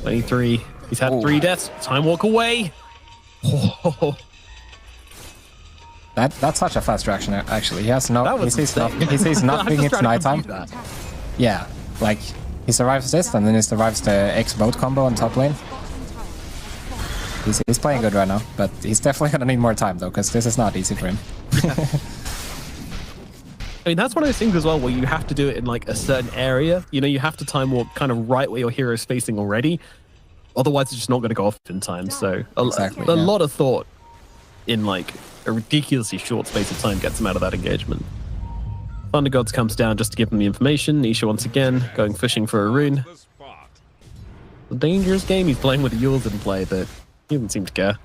23. He's had 3 deaths. Time walk away. Oh. That's such a fast reaction, actually. He has no... He sees nothing, it's nighttime. Yeah, like, he survives this, and then he survives the X-boat combo on top lane. He's playing good right now, but he's definitely gonna need more time, though, because this is not easy for him. I mean, that's one of those things as well, where you have to do it in, like, a certain area. You know, you have to time walk kind of right where your hero is facing already. Otherwise, it's just not going to go off in time. So, a lot of thought in, like, a ridiculously short space of time gets him out of that engagement. Thunder Gods comes down just to give him the information. Nisha once again going fishing for a rune. A dangerous game. He's playing with the Yules in play, but he doesn't seem to care.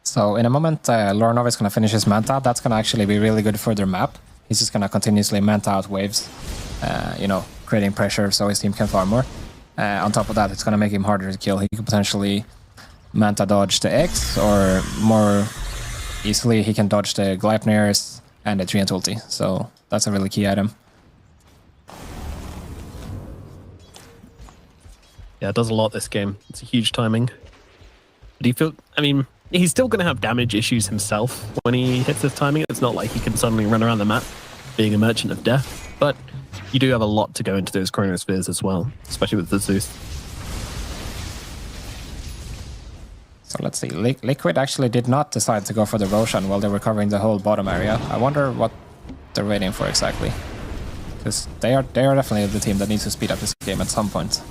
So in a moment, Loranov is going to finish his Manta. That's going to actually be really good for their map. He's just going to continuously Manta out waves, you know, creating pressure so his team can farm more. On top of that, it's going to make him harder to kill. He could potentially Manta dodge the X, or more easily he can dodge the Gleipnirs and the Treant ulti. So that's a really key item. Yeah, it does a lot this game. It's a huge timing. Do you feel... I mean, he's still going to have damage issues himself when he hits his timing. It's not like he can suddenly run around the map being a merchant of death. But you do have a lot to go into those chronospheres as well, especially with the Zeus. So let's see. Liquid actually did not decide to go for the Roshan while they were covering the whole bottom area. I wonder what they're waiting for exactly. Because they are definitely the team that needs to speed up this game at some point.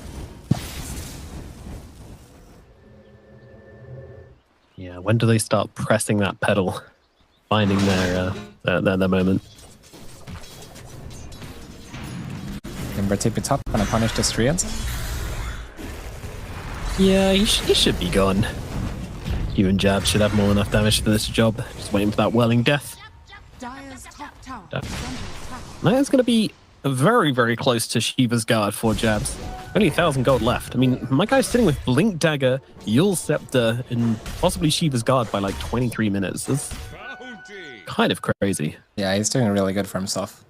Yeah, when do they start pressing that pedal, finding their moment? Timber TP top, gonna punish the Treant. Yeah, he should be gone. You and Jab should have more than enough damage for this job. Just waiting for that Welling death. Now it's going to be very, very close to Shiva's guard for Jabs. Only 1,000 gold left. I mean, my guy's sitting with Blink Dagger, Yule Scepter, and possibly Shiva's guard by like 23 minutes. That's kind of crazy. Yeah, he's doing really good for himself.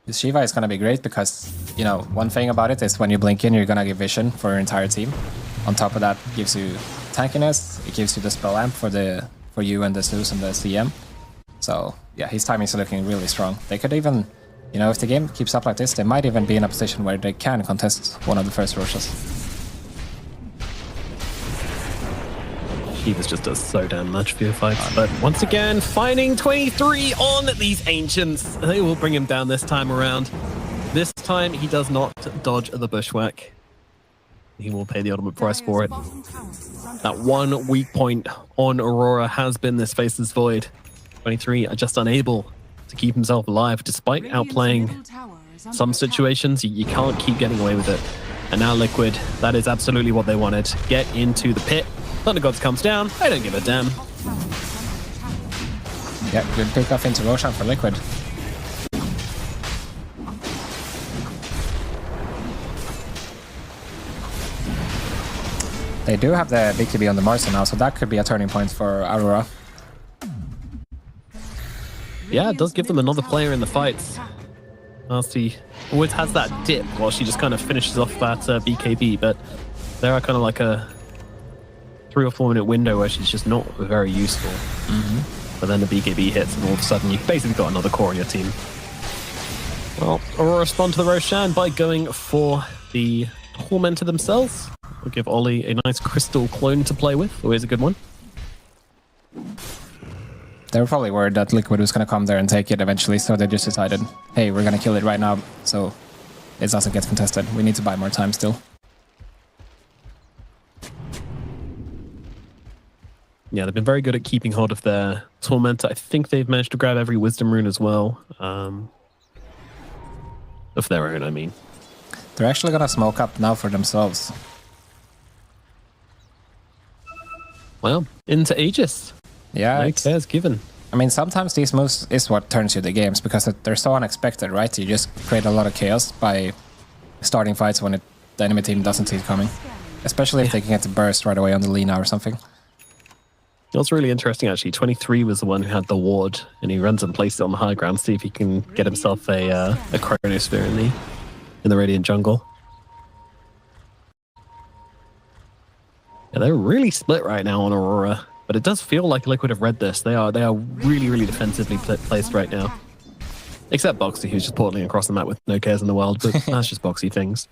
This Shiva is going to be great because, you know, one thing about it is when you blink in, you're going to get vision for your entire team. On top of that, it gives you tankiness, it gives you the spell amp for you and the Zeus and the CM. So, yeah, his timing is looking really strong. They could even, you know, if the game keeps up like this, they might even be in a position where they can contest one of the first Roshas. Shiva's just does so damn much for your fights. But once again, finding 23 on these Ancients. They will bring him down this time around. This time, he does not dodge the Bushwhack. He will pay the ultimate price for it. That one weak point on Aurora has been this Faceless Void. 23 are just unable to keep himself alive, despite outplaying some situations. You can't keep getting away with it. And now Liquid, that is absolutely what they wanted. Get into the pit. Thunder Gods comes down. I don't give a damn. Yeah, good pick off into Roshan for Liquid. They do have the BKB on the Marson now, so that could be a turning point for Aurora. Yeah, it does give them another player in the fights. Nasty always has that dip while she just kind of finishes off that BKB, but there are kind of like a 3 or 4 minute window where she's just not very useful. But then the BKB hits and all of a sudden you've basically got another core on your team. Well, Aurora respond to the Roshan by going for the Tormentor themselves. We'll give Ollie a nice crystal clone to play with. Always a good one. They were probably worried that Liquid was going to come there and take it eventually, so they just decided, hey, we're going to kill it right now, so it doesn't get contested. We need to buy more time still. Yeah, they've been very good at keeping hold of their Tormentor. I think they've managed to grab every Wisdom Rune as well. Of their own, I mean. They're actually going to smoke up now for themselves. Well, into Aegis. Yeah, no cares given. I mean, sometimes these moves is what turns you the games because they're so unexpected, right? You just create a lot of chaos by starting fights when the enemy team doesn't see it coming. Especially if they can get the burst right away on the Lina or something. It was really interesting, actually. 23 was the one who had the ward, and he runs and places it on the high ground, see if he can get himself a chronosphere in the Radiant jungle. Yeah, they're really split right now on Aurora, but it does feel like Liquid have read this. They are really, really defensively placed right now. Except Boxy, who's just portaling across the map with no cares in the world, but that's just Boxy things.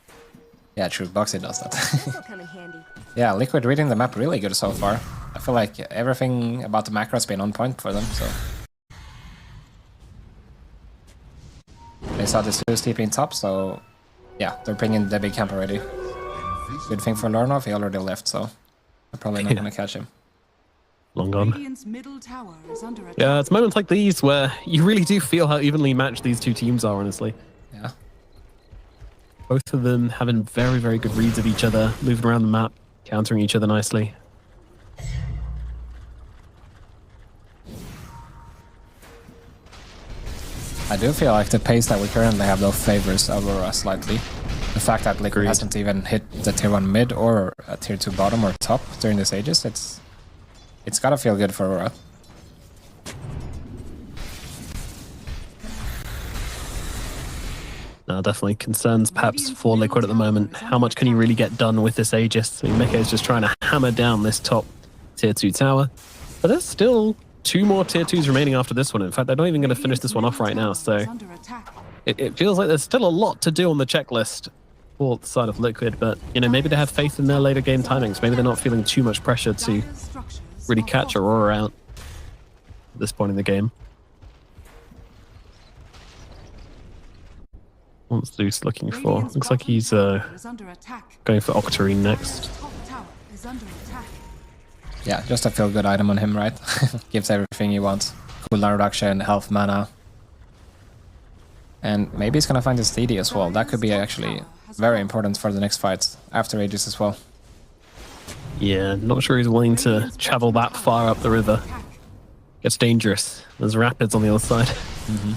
Yeah, true. Boxy does that. Yeah, Liquid reading the map really good so far. I feel like everything about the macro has been on point for them, so... They saw the Zeus TP in top, so... Yeah, they're bringing the big camp already. Good thing for Lornov, he already left, so... They're probably not gonna catch him. Long gone. Yeah, it's moments like these where you really do feel how evenly matched these two teams are, honestly. Yeah. Both of them having very, very good reads of each other, moving around the map, countering each other nicely. I do feel like the pace that we currently have though favors Aurora slightly. The fact that Liquid hasn't even hit the tier 1 mid or a tier 2 bottom or top during the stages, it's gotta feel good for Aurora. No, definitely concerns perhaps for Liquid at the moment. How much can he really get done with this Aegis? I mean, Mickey is just trying to hammer down this top tier 2 tower. But there's still 2 more tier 2s remaining after this one. In fact, they're not even going to finish this one off right now. So it feels like there's still a lot to do on the checklist for the side of Liquid. But, you know, maybe they have faith in their later game timings. Maybe they're not feeling too much pressure to really catch Aurora out at this point in the game. What's Zeus looking for? Looks like he's going for Octarine next. Yeah, just a feel-good item on him, right? Gives everything he wants. Cooldown reduction, health, mana. And maybe he's gonna find his DD as well. That could be actually very important for the next fight after Aegis as well. Yeah, not sure he's willing to travel that far up the river. Gets dangerous. There's rapids on the other side. Mm-hmm.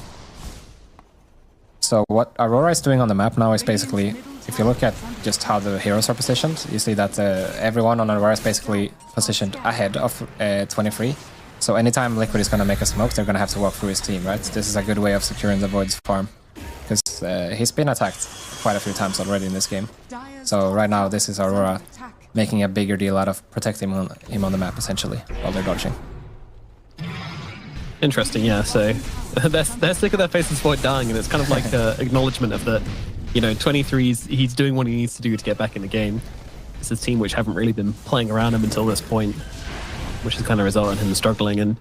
So what Aurora is doing on the map now is basically, if you look at just how the heroes are positioned, you see that everyone on Aurora is basically positioned ahead of 23. So anytime Liquid is going to make a smoke, they're going to have to walk through his team, right? This is a good way of securing the Void's farm. Because he's been attacked quite a few times already in this game. So right now this is Aurora making a bigger deal out of protecting him on the map, essentially, while they're dodging. Interesting, yeah. So they're sick of their faces Void dying, and it's kind of like an acknowledgement of that, you know, 23's, he's doing what he needs to do to get back in the game. It's a team which haven't really been playing around him until this point, which has kind of resulted in him struggling. And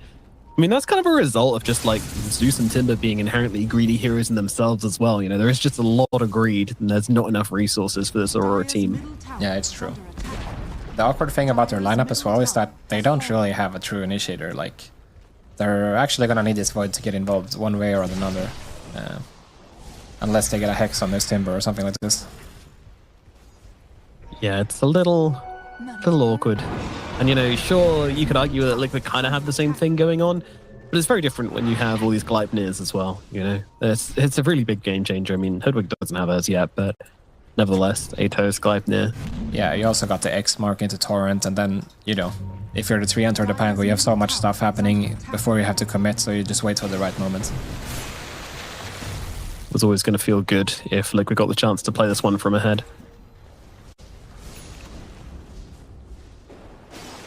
I mean, that's kind of a result of just like Zeus and Timber being inherently greedy heroes in themselves as well. You know, there is just a lot of greed, and there's not enough resources for this Aurora team. Yeah, it's true. The awkward thing about their lineup as well is that they don't really have a true initiator. Like, they're actually gonna need this Void to get involved one way or another. Unless they get a Hex on this Timber or something like this. Yeah, it's a little awkward. And, you know, sure, you could argue that Liquid kind of have the same thing going on, but it's very different when you have all these Gleipnirs as well, you know? It's a really big game changer. I mean, Hoodwig doesn't have hers yet, but nevertheless, Atos, Gleipnir. Yeah, you also got the X mark into Torrent, and then, you know, if you're the 3 or the Pango, you have so much stuff happening before you have to commit, so you just wait for the right moment. It was always going to feel good if Liquid got the chance to play this one from ahead.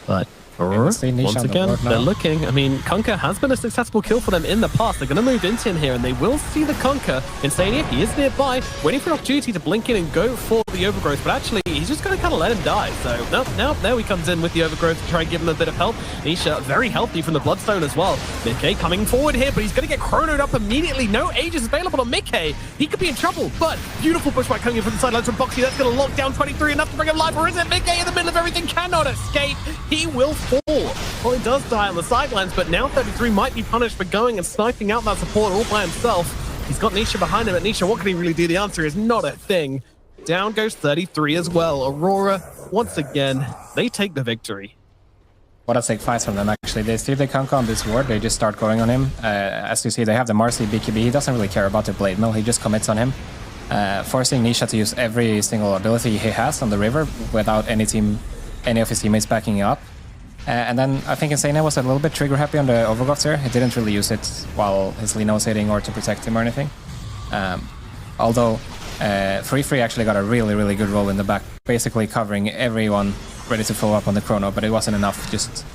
But Aurora, once again, they're looking. I mean, Kunkka has been a successful kill for them in the past. They're going to move into him here, and they will see the Kunkka. Insania, he is nearby, waiting for an opportunity to blink in and go for the Overgrowth, but actually, he's just going to kind of let him die. So, no, there he comes in with the Overgrowth to try and give him a bit of help. Nisha, very healthy from the Bloodstone as well. Mickey coming forward here, but he's going to get chronoed up immediately. No Aegis available on Mickey. He could be in trouble, but beautiful pushback coming in from the sidelines from Boxy. That's going to lock down 23 enough to bring him live, or is it Mickey in the middle of everything? Cannot escape. He will fall. Well, he does die on the sidelines, but now 33 might be punished for going and sniping out that support all by himself. He's got Nisha behind him, but Nisha, what can he really do? The answer is not a thing. Down goes 33 as well. Aurora, once again, they take the victory. What a sick fight from them, actually. They see the Kunkka on this ward, they just start going on him. As you see, they have the Marcy BKB. He doesn't really care about the Blade Mill, he just commits on him. Forcing Nisha to use every single ability he has on the river without any of his teammates backing up. And then I think Insania was a little bit trigger happy on the Overgrowth there. He didn't really use it while his Lina was hitting or to protect him or anything. Although Free actually got a really good role in the back, basically covering everyone ready to follow up on the Chrono, but it wasn't enough. Just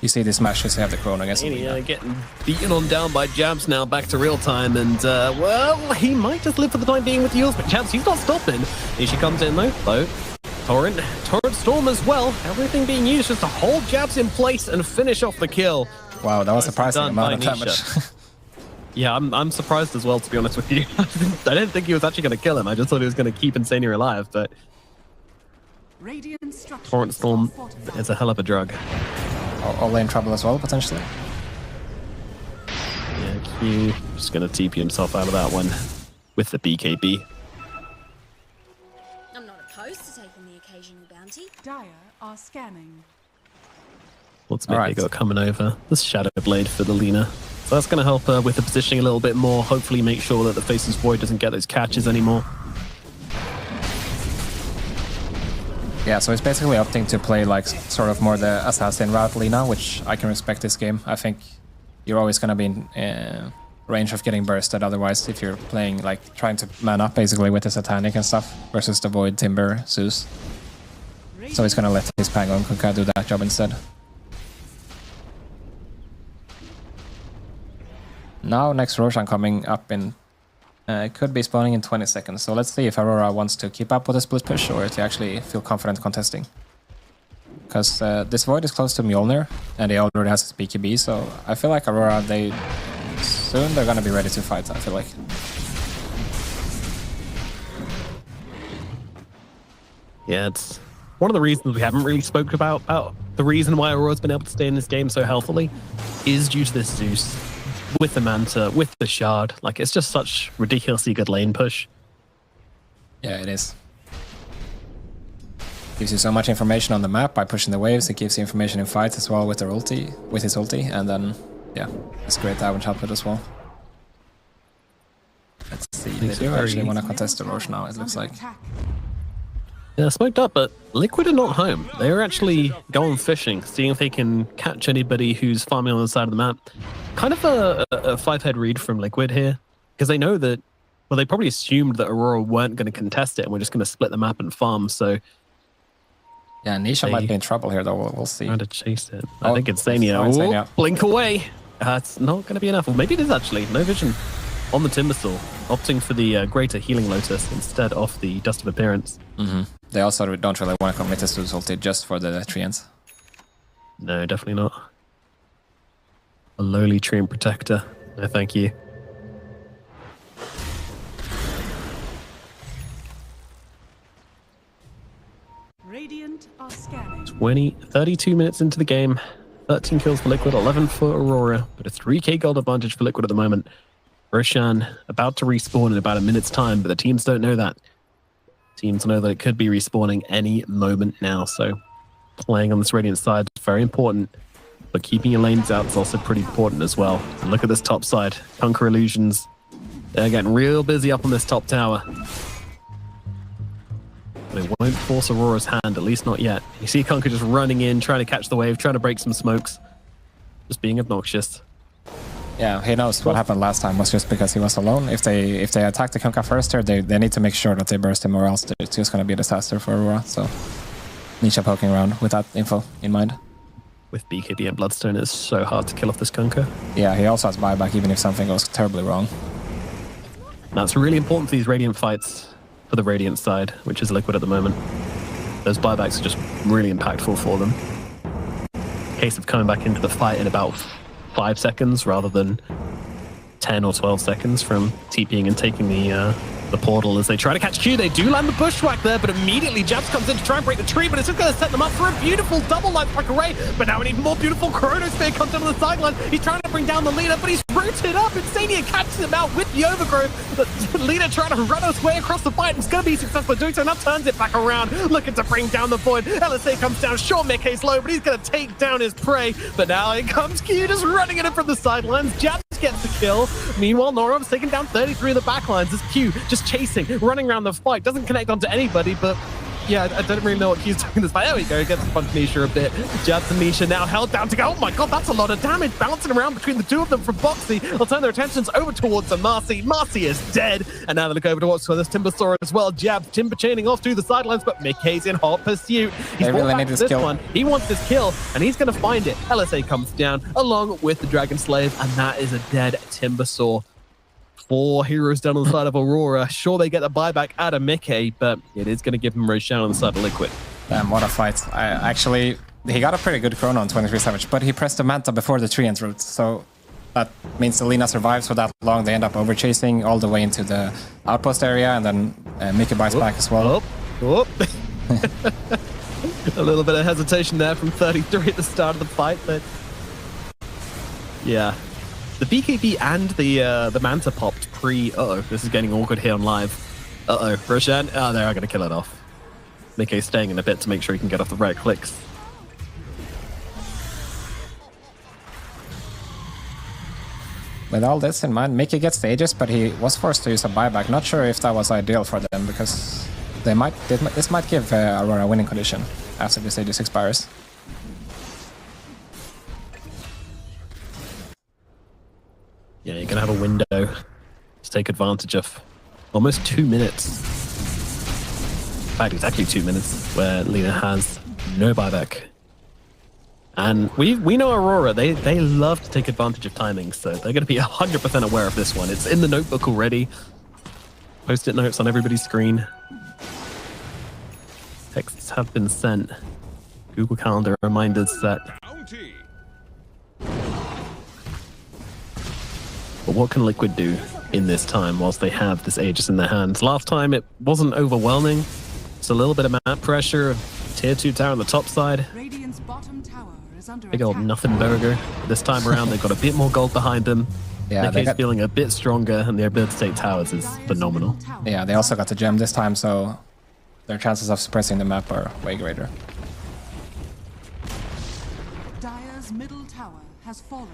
you see these matches, they have the Chrono against Lina. Getting beaten on down by Jabs now, back to real time, and well, he might just live for the time being with the Eels, but Jabs, he's not stopping. Here she comes in though. Torrent Storm as well. Everything being used just to hold Jabs in place and finish off the kill. Wow, that was a surprising amount of damage. Yeah, I'm surprised as well, to be honest with you. I didn't think he was actually going to kill him. I just thought he was going to keep Insania alive, but Torrent Storm is a hell of a drug. All in trouble as well, potentially. Yeah, Q just going to TP himself out of that one with the BKB. I'm not opposed to taking the occasional bounty. Dire are scanning. What's maybe got coming over? This Shadow Blade for the Lina. So that's going to help her with the positioning a little bit more. Hopefully make sure that the Faceless Void doesn't get those catches anymore. Yeah, so he's basically opting to play like sort of more the assassin route Lina, which I can respect this game. I think you're always going to be in range of getting bursted otherwise if you're playing like trying to man up basically with the Satanic and stuff versus the Void, Timber, Zeus. So he's going to let his Pangon Kunkka do that job instead. Now next Roshan coming up in could be spawning in 20 seconds. So let's see if Aurora wants to keep up with a split push or if they actually feel confident contesting. Because this Void is close to Mjolnir and he already has his BKB, so I feel like Aurora, soon they're gonna be ready to fight, I feel like. Yeah, it's one of the reasons we haven't really spoken about the reason why Aurora's been able to stay in this game so healthily is due to this Zeus. With the Manta, with the Shard. Like, it's just such ridiculously good lane push. Yeah, it is. Gives you so much information on the map by pushing the waves. It gives you information in fights as well with their ulti, with his ulti, and then, yeah, it's great damage output as well. Let's see, they do actually want to contest the Roche now, it looks like. Yeah, smoked up, but Liquid are not home. They're actually going fishing, seeing if they can catch anybody who's farming on the side of the map. Kind of a five-head read from Liquid here, because they know that, well, they probably assumed that Aurora weren't going to contest it, and we're just going to split the map and farm, so... Yeah, Nisha might be in trouble here, though, we'll see. Trying to chase it. I think it's Insania. Blink away! It's not going to be enough. Well, maybe it is actually. No vision on the Timbersaw, opting for the Greater Healing Lotus instead of the Dust of Appearance. Mm-hmm. They also don't really want to commit to Zeus ulti just for the treants. No, definitely not. A lowly treant protector. No, thank you. Radiant are scanning. 32 minutes into the game. 13 kills for Liquid, 11 for Aurora, but a 3k gold advantage for Liquid at the moment. Roshan about to respawn in about a minute's time, but the teams don't know that. Teams know that it could be respawning any moment now, so playing on this Radiant side is very important, but keeping your lanes out is also pretty important as well. And look at this top side. Conquer Illusions. They're getting real busy up on this top tower. But it won't force Aurora's hand, at least not yet. You see Conquer just running in, trying to catch the wave, trying to break some smokes. Just being obnoxious. Yeah, he knows what happened last time was just because he was alone. If they attack the Kunkka first here, they need to make sure that they burst him or else it's just going to be a disaster for Aurora. So Nisha poking around with that info in mind. With BKB and Bloodstone, it's so hard to kill off this Kunkka. Yeah, he also has buyback even if something goes terribly wrong. That's really important for these Radiant fights for the Radiant side, which is Liquid at the moment. Those buybacks are just really impactful for them. Case of coming back into the fight in about 5 seconds rather than 10 or 12 seconds from TPing and taking the portal as they try to catch Q. They do land the bushwhack there, but immediately Jabs comes in to try and break the tree, but it's just going to set them up for a beautiful double life strike array. But now an even more beautiful Chronosphere comes down to the sideline. He's trying to bring down the leader, but he's rooted up. Insania catches him out with the overgrowth. The leader trying to run his way across the fight. It's going to be successful doing so. Now turns it back around, looking to bring down the Void. LSA comes down. Sure, Mickey's low, but he's going to take down his prey. But now here comes Q just running at him from the sidelines. Jabs gets the kill. Meanwhile, Norov's taking down 33 of the backlines as Q just chasing, running around the fight. Doesn't connect onto anybody, but Yeah, I don't really know what he's doing this fight. There we go, gets to punch Nisha a bit. Jabs and Nisha now held down to go. Oh my god, that's a lot of damage bouncing around between the two of them from Boxy. They'll turn their attentions over towards Marcy. Marcy is dead. And now they look over to watch for this Timbersaw as well. Jabs, Timber chaining off to the sidelines, but Mickey's in hot pursuit. He's really back need to this this kill. one. He wants this kill, and he's going to find it. LSA comes down along with the Dragon Slave, and that is a dead Timbersaw. 4 heroes down on the side of Aurora. Sure, they get the buyback out of Mickey, but it is going to give him Roshan on the side of Liquid. Damn, what a fight. He got a pretty good chrono on 23 Savage, but he pressed the Manta before the tree ends route, so that means Selena survives for that long. They end up over-chasing all the way into the outpost area, and then Mickey buys back as well. A little bit of hesitation there from 33 at the start of the fight, but yeah. The BKB and the Manta popped pre... Uh-oh, this is getting awkward here on live. Uh-oh, Roshan. Oh, they're going to kill it off. Mickey's staying in a bit to make sure he can get off the right clicks. With all this in mind, Mickey gets the Aegis, but he was forced to use a buyback. Not sure if that was ideal for them, because this might give Aurora a winning condition after this Aegis expires. Yeah, you're going to have a window to take advantage of. Almost 2 minutes. In fact, exactly 2 minutes where Lina has no buyback. And we know Aurora, they love to take advantage of timing, so they're going to be 100% aware of this one. It's in the notebook already. Post-it notes on everybody's screen. Texts have been sent. Google Calendar reminders set. But what can Liquid do in this time whilst they have this Aegis in their hands? Last time it wasn't overwhelming. It's a little bit of map pressure. Tier 2 tower on the top side. Radiant's bottom tower is under Big old attack. nothing burger. This time around they've got a bit more gold behind them. Yeah, Mickey's feeling a bit stronger, and their ability to take towers is phenomenal. Yeah, they also got the gem this time, so their chances of suppressing the map are way greater. Dire's middle tower has fallen.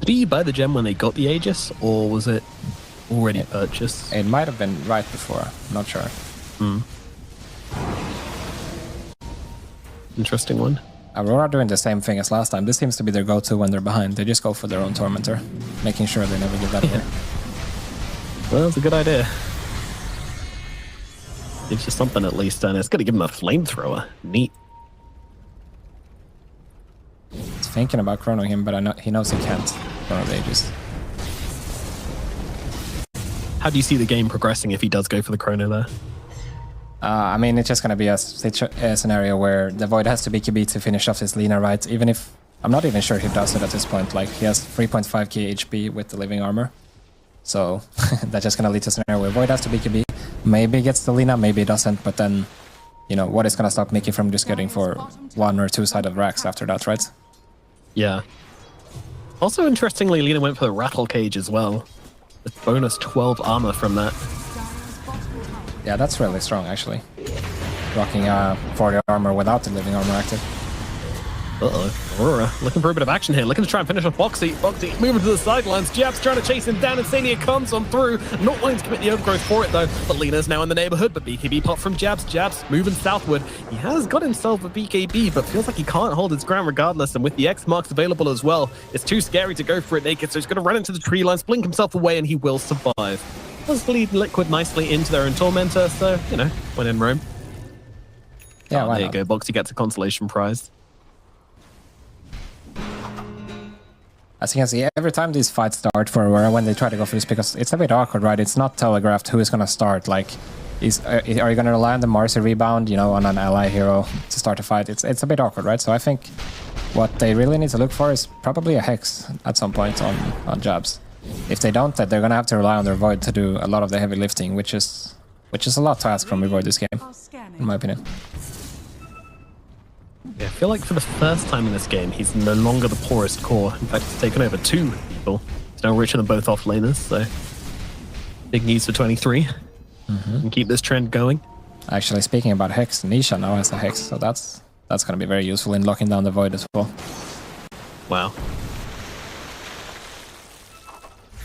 Did he buy the gem when they got the Aegis, or was it already purchased? It might have been right before, not sure. Interesting one. Aurora doing the same thing as last time. This seems to be their go-to when they're behind. They just go for their own Tormentor, making sure they never give that away. Well, it's a good idea. Gives you something at least, and it's going to give him a flamethrower. Neat. He's thinking about chronoing him, but he knows he can't chrono the Aegis. How do you see the game progressing if he does go for the chrono there? I mean, it's just going to be a scenario where the Void has to BKB to finish off his Lina, right? Even if... I'm not even sure he does it at this point. Like, he has 3.5k HP with the living armor. So, that's just going to lead to a scenario where Void has to BKB. Maybe gets the Lina, maybe doesn't, but then... You know, what is going to stop Mickey from just getting for 1 or 2 sided racks after that, right? Yeah. Also, interestingly, Lina went for the Rattle Cage as well. With bonus 12 armor from that. Yeah, that's really strong, actually. Rocking 40 armor without the living armor active. Uh-oh. Aurora looking for a bit of action here. Looking to try and finish off Boxy. Boxy moving to the sidelines. Jabs trying to chase him down. Insania comes on through. Not wanting to commit the overgrowth for it, though. But Lina's now in the neighborhood. But BKB pop from Jabs. Jabs moving southward. He has got himself a BKB, but feels like he can't hold his ground regardless. And with the X marks available as well, it's too scary to go for it naked. So he's going to run into the tree lines, blink himself away, and he will survive. Does lead Liquid nicely into their own Tormentor. So, you know, when in Rome. Yeah, why there not? you go. Boxy gets a consolation prize. As you can see, every time these fights start for Aurora, when they try to go for this, because it's a bit awkward, right? It's not telegraphed who is going to start. Like, are you going to rely on the Marcy rebound, you know, on an ally hero to start a fight? It's a bit awkward, right? So I think what they really need to look for is probably a Hex at some point on Jabs. If they don't, they're going to have to rely on their Void to do a lot of the heavy lifting, which is a lot to ask from Void this game, in my opinion. Yeah, I feel like for the first time in this game, he's no longer the poorest core. In fact, he's taken over 2 people. He's now richer than both offlaners, so big news for 23. And keep this trend going. Actually, speaking about Hex, Nisha now has a Hex, so that's going to be very useful in locking down the Void as well. Wow.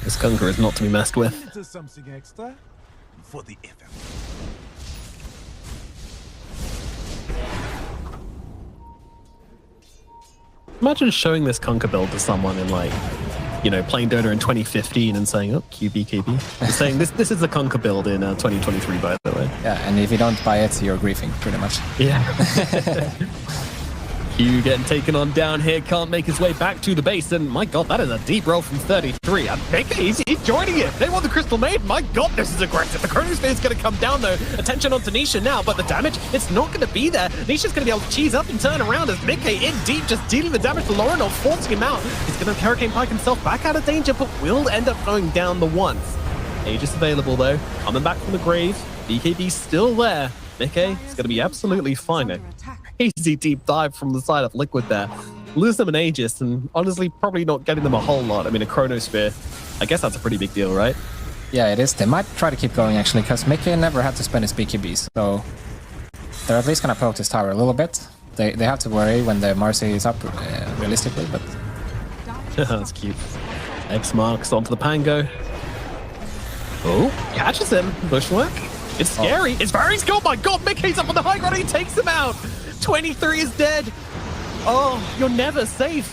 This Kunker is not to be messed with. Into something extra. for the effort. Imagine showing this Conquer build to someone in like, you know, playing Dota in 2015 and saying, oh, QB. Saying this is a Conquer build in 2023, by the way. Yeah, and if you don't buy it, you're griefing, pretty much. Yeah. Q getting taken on down here, can't make his way back to the base, and my god, that is a deep roll from 33. And he's joining it. They want the Crystal Maiden. My god, this is aggressive. The Chronosphere is going to come down though. Attention on to Nisha now, but the damage, it's not going to be there. Nisha's going to be able to cheese up and turn around as Mickey in deep, just dealing the damage to Laurenov, forcing him out. He's going to Hurricane Pike himself back out of danger, but will end up going down the once. Aegis available though, coming back from the grave. BKB still there. Mickey is going to be absolutely fine. Easy deep dive from the side of Liquid there. Lose them an Aegis, and honestly, probably not getting them a whole lot. I mean, a Chronosphere, I guess that's a pretty big deal, right? Yeah, it is. They might try to keep going, actually, because Mickey never had to spend his BKBs, so they're at least going to poke this tower a little bit. They have to worry when the Marcy is up, realistically, but... That's cute. X marks onto the Pango. Oh, catches him. Bushwhack. It's scary. It's very scary. Oh my god, Mickey's up on the high ground. He takes him out. 23 is dead. Oh, you're never safe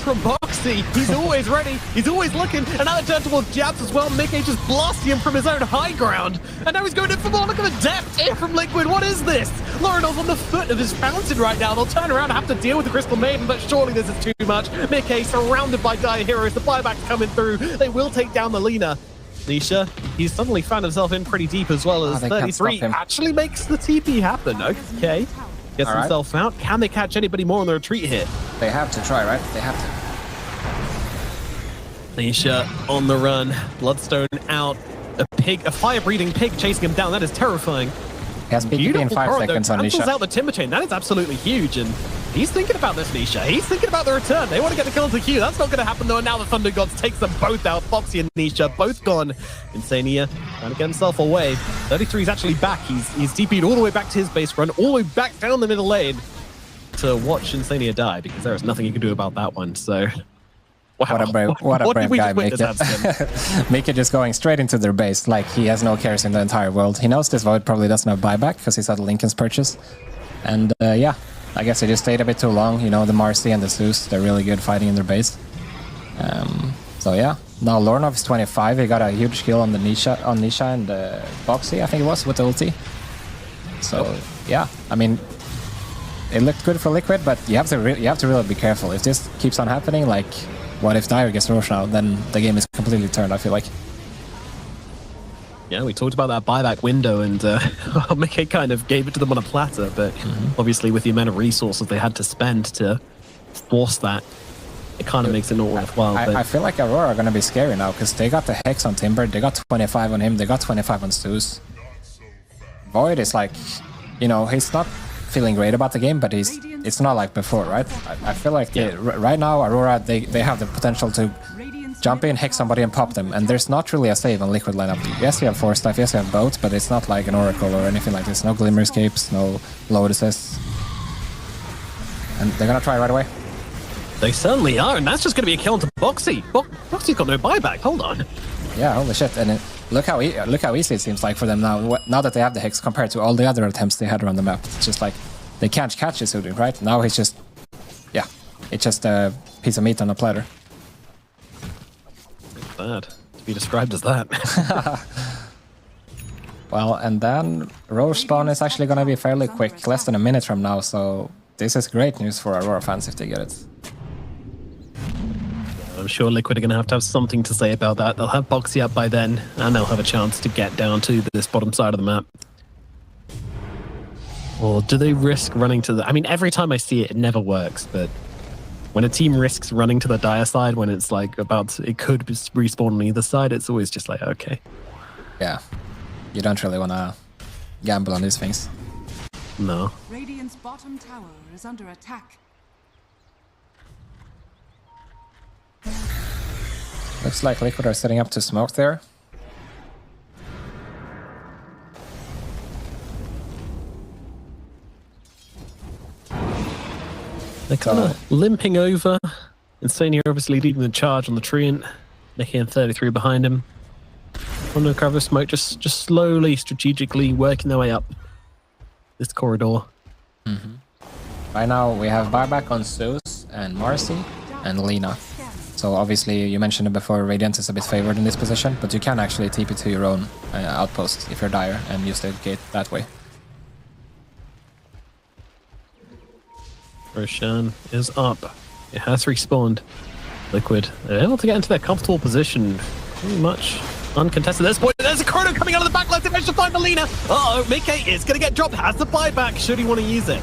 from Boxy. He's always ready. He's always looking. And now they turn towards jabs as well. Mickey just blasting him from his own high ground. And now he's going in for more. Look at the depth here from Liquid. What is this? Laurenov on the foot of his fountain right now. They'll turn around and have to deal with the Crystal Maiden, but surely this is too much. Mickey surrounded by dire heroes. The buyback's coming through. They will take down the Lina. Nisha, he's suddenly found himself in pretty deep as well as 33 actually makes the TP happen. Okay. Gets himself out. Can they catch anybody more on the retreat here? They have to try, right? They have to. Nisha on the run. Bloodstone out. A fire-breathing pig chasing him down. That is terrifying. He has BKB in 5 seconds on Nisha. Cancels out the Timber Chain. That is absolutely huge. And he's thinking about this, Nisha. He's thinking about the return. They want to get the kill to Q. That's not going to happen, though. And now the Thunder Gods takes them both out. Foxy and Nisha both gone. Insania trying to get himself away. 33 is actually back. He's TP'd all the way back to his base run, all the way back down the middle lane to watch Insania die, because there is nothing you can do about that one. So... Wow. What a brave guy, Mickey. Mickey just going straight into their base like he has no cares in the entire world. He knows this Void probably doesn't have buyback because he's at Lincoln's purchase. And yeah, I guess he just stayed a bit too long. You know, the Marcy and the Zeus, they're really good fighting in their base. So yeah, now Laurenov is 25. He got a huge kill on the Nisha and Boxy, I think it was, with the ulti. So yeah, I mean, it looked good for Liquid, but you have to really be careful. If this keeps on happening, like, what if Dire gets Roche now? Then the game is completely turned, I feel like. Yeah, we talked about that buyback window, and Mickey kind of gave it to them on a platter, but obviously with the amount of resources they had to spend to force that, it kind of makes it not worthwhile. I feel like Aurora are going to be scary now, because they got the Hex on Timber, they got 25 on him, they got 25 on Zeus. Void is like, you know, he's not feeling great about the game, but it's not like before, right? I feel like right now Aurora, they have the potential to jump in, hex somebody and pop them, and there's not really a save on Liquid lineup. Yes, you have Force Dive, yes, you have boats, but it's not like an Oracle or anything like this. No Glimmer Escapes, no Lotuses. And they're gonna try right away. They certainly are, and that's just gonna be a kill to Boxy. Boxy's got no buyback, hold on. Yeah, holy shit, and look how easy it seems like for them now that they have the Hex compared to all the other attempts they had around the map. It's just like, they can't catch his Hoodoo, right? Now he's just, yeah, it's just a piece of meat on a platter. It's bad to be described as that. Well, and then Roche spawn is actually gonna be fairly quick, less than a minute from now, so this is great news for Aurora fans if they get it. I'm sure Liquid are going to have something to say about that. They'll have Boxy up by then, and they'll have a chance to get down to this bottom side of the map. Or do they risk running to the... I mean, every time I see it, it never works, but when a team risks running to the Dire side, when it's like it could respawn on either side, it's always just like, okay. Yeah, you don't really want to gamble on these things. No. Radiant's bottom tower is under attack. Looks like Liquid are setting up to smoke there. They're kind of limping over. Insania obviously leading the charge on the Treant. Mickey and 33 behind him. On the cover of smoke, just slowly, strategically working their way up this corridor. Right now we have buyback on Zeus and Marcy and Lina. So obviously you mentioned it before, Radiant is a bit favored in this position, but you can actually TP to your own outpost if you're dire and use the gate that way. Roshan is up. It has respawned. Liquid, they're able to get into their comfortable position pretty much uncontested at this point. There's a Chrono coming out of the back left. They managed to find Melina. Uh-oh, Mickey is going to get dropped. Has the buyback should he want to use it.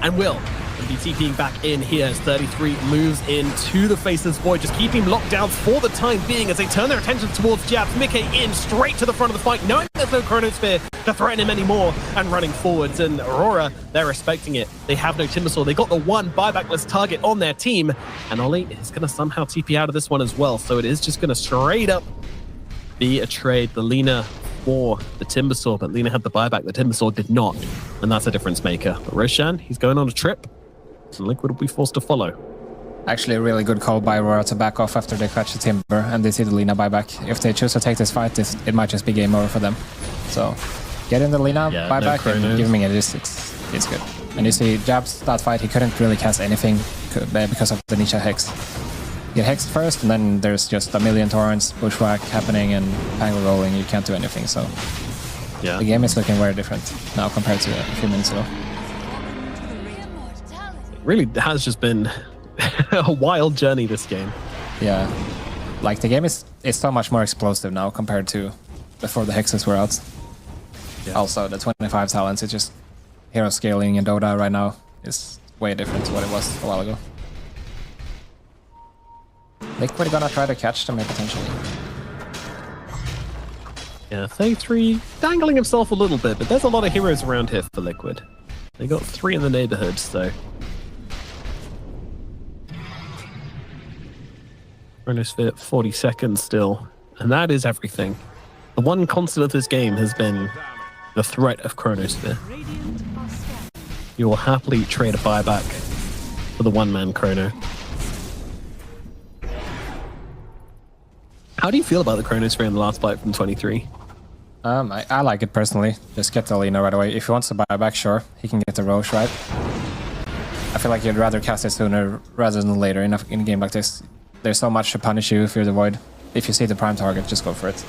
And will be TPing back in here as 33 moves into the Faceless Void, just keeping him locked down for the time being as they turn their attention towards Jabs. Mickey in straight to the front of the fight, knowing there's no Chronosphere to threaten him anymore and running forwards. And Aurora, they're respecting it. They have no Timbersaw. They got the one buybackless target on their team. And Ollie is going to somehow TP out of this one as well. So it is just going to straight up be a trade. The Lina for the Timbersaw, but Lina had the buyback. The Timbersaw did not. And that's a difference maker. But Roshan, he's going on a trip. So Liquid will be forced to follow. Actually a really good call by Aurora to back off after they catch the Timber and they see the Lina buyback. If they choose to take this fight, it might just be game over for them. So get in the Lina buyback and give him a distance. It's good. And you see Jabs, that fight, he couldn't really cast anything because of the Nisha Hex. Get hexed first and then there's just a million torrents, bushwhack happening and angle rolling, you can't do anything. So the game is looking very different now compared to a few minutes ago. Really has just been a wild journey, this game. Yeah, like the game is so much more explosive now compared to before the hexes were out. Yeah. Also, the 25 talents, it's just hero scaling in Dota right now is way different to what it was a while ago. Liquid gonna try to catch them potentially. Yeah, 33 dangling himself a little bit, but there's a lot of heroes around here for Liquid. They got 3 in the neighborhood, so. Chronosphere 40 seconds still, and that is everything. The one constant of this game has been the threat of Chronosphere. You will happily trade a buyback for the one-man Chrono. How do you feel about the Chronosphere in the last fight from 23? I like it personally. Just get the Lina right away. If he wants to buy back, sure, he can get the Roche, right? I feel like you'd rather cast it sooner rather than later in a game like this. There's so much to punish you if you're the Void. If you see the prime target, just go for it.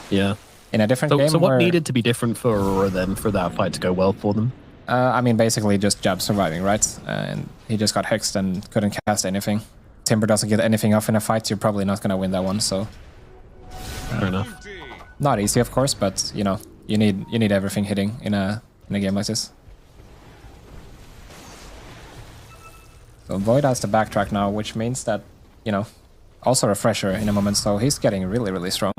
Yeah. In a different game. So what needed to be different for Aurora then for that fight to go well for them? I mean, basically just Jab surviving, right? And he just got hexed and couldn't cast anything. Timber doesn't get anything off in a fight, you're probably not going to win that one, so... Fair enough. Not easy, of course, but, you know, you need everything hitting in a game like this. So Void has to backtrack now, which means that, you know, also Refresher in a moment, so he's getting really, really strong.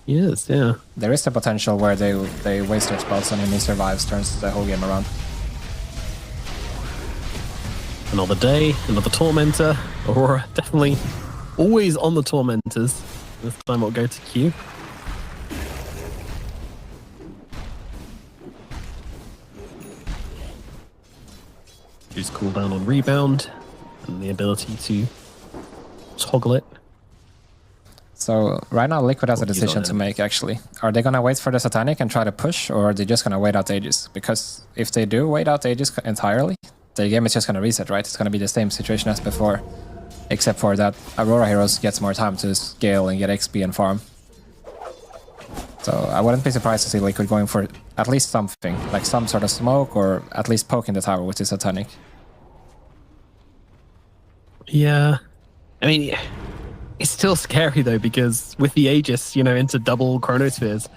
He is, yeah. There is the potential where they waste their spells on him, he survives, turns the whole game around. Another day, another Tormentor. Aurora definitely always on the Tormentors. This time we'll go to Q. Q's cooldown on rebound and the ability to toggle it. So right now Liquid has a decision to make, actually. Are they gonna wait for the Satanic and try to push, or are they just gonna wait out Aegis? Because if they do wait out Aegis entirely, the game is just gonna reset, right? It's gonna be the same situation as before, except for that Aurora Heroes gets more time to scale and get XP and farm. So I wouldn't be surprised to see Liquid going for at least something, like some sort of smoke, or at least poking the tower with the Satanic. Yeah. I mean, it's still scary though, because with the Aegis, you know, into double Chronospheres,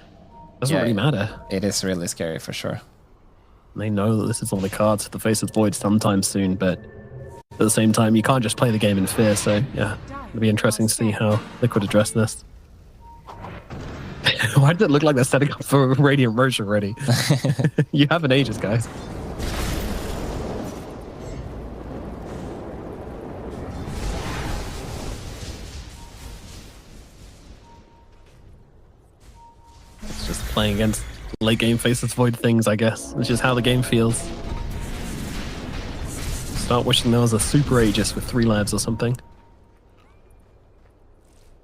doesn't really matter. It is really scary for sure. They know that this is on the cards for the Faceless Void sometime soon, but at the same time, you can't just play the game in fear, so yeah, it'll be interesting to see how Liquid address this. Why did it look like they're setting up for Radiant Roche already? You have an Aegis, guys. It's just playing against late game Faceless Void things, I guess. It's just how the game feels. Start wishing there was a super Aegis with 3 lives or something.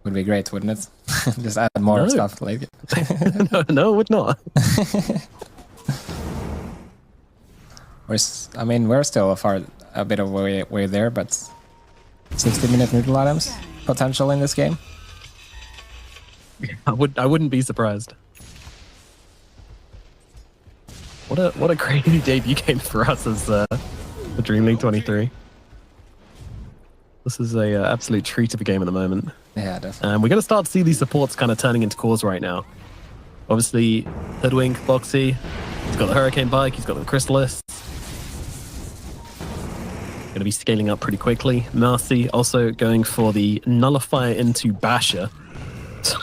would be great, wouldn't it? Just add more No. stuff. Like, No, it would not. I mean, we're still a bit of a way there, but 60-minute neutral items potential in this game. I wouldn't be surprised. What a crazy debut game for us as the DreamLeague 23. This is a absolute treat of a game at the moment. Yeah, definitely. And we're going to start to see these supports kind of turning into cores right now. Obviously, Hoodwink, Boxy, he's got the Hurricane Bike, he's got the Crystalist. Going to be scaling up pretty quickly. Marcy also going for the Nullifier into Basher. So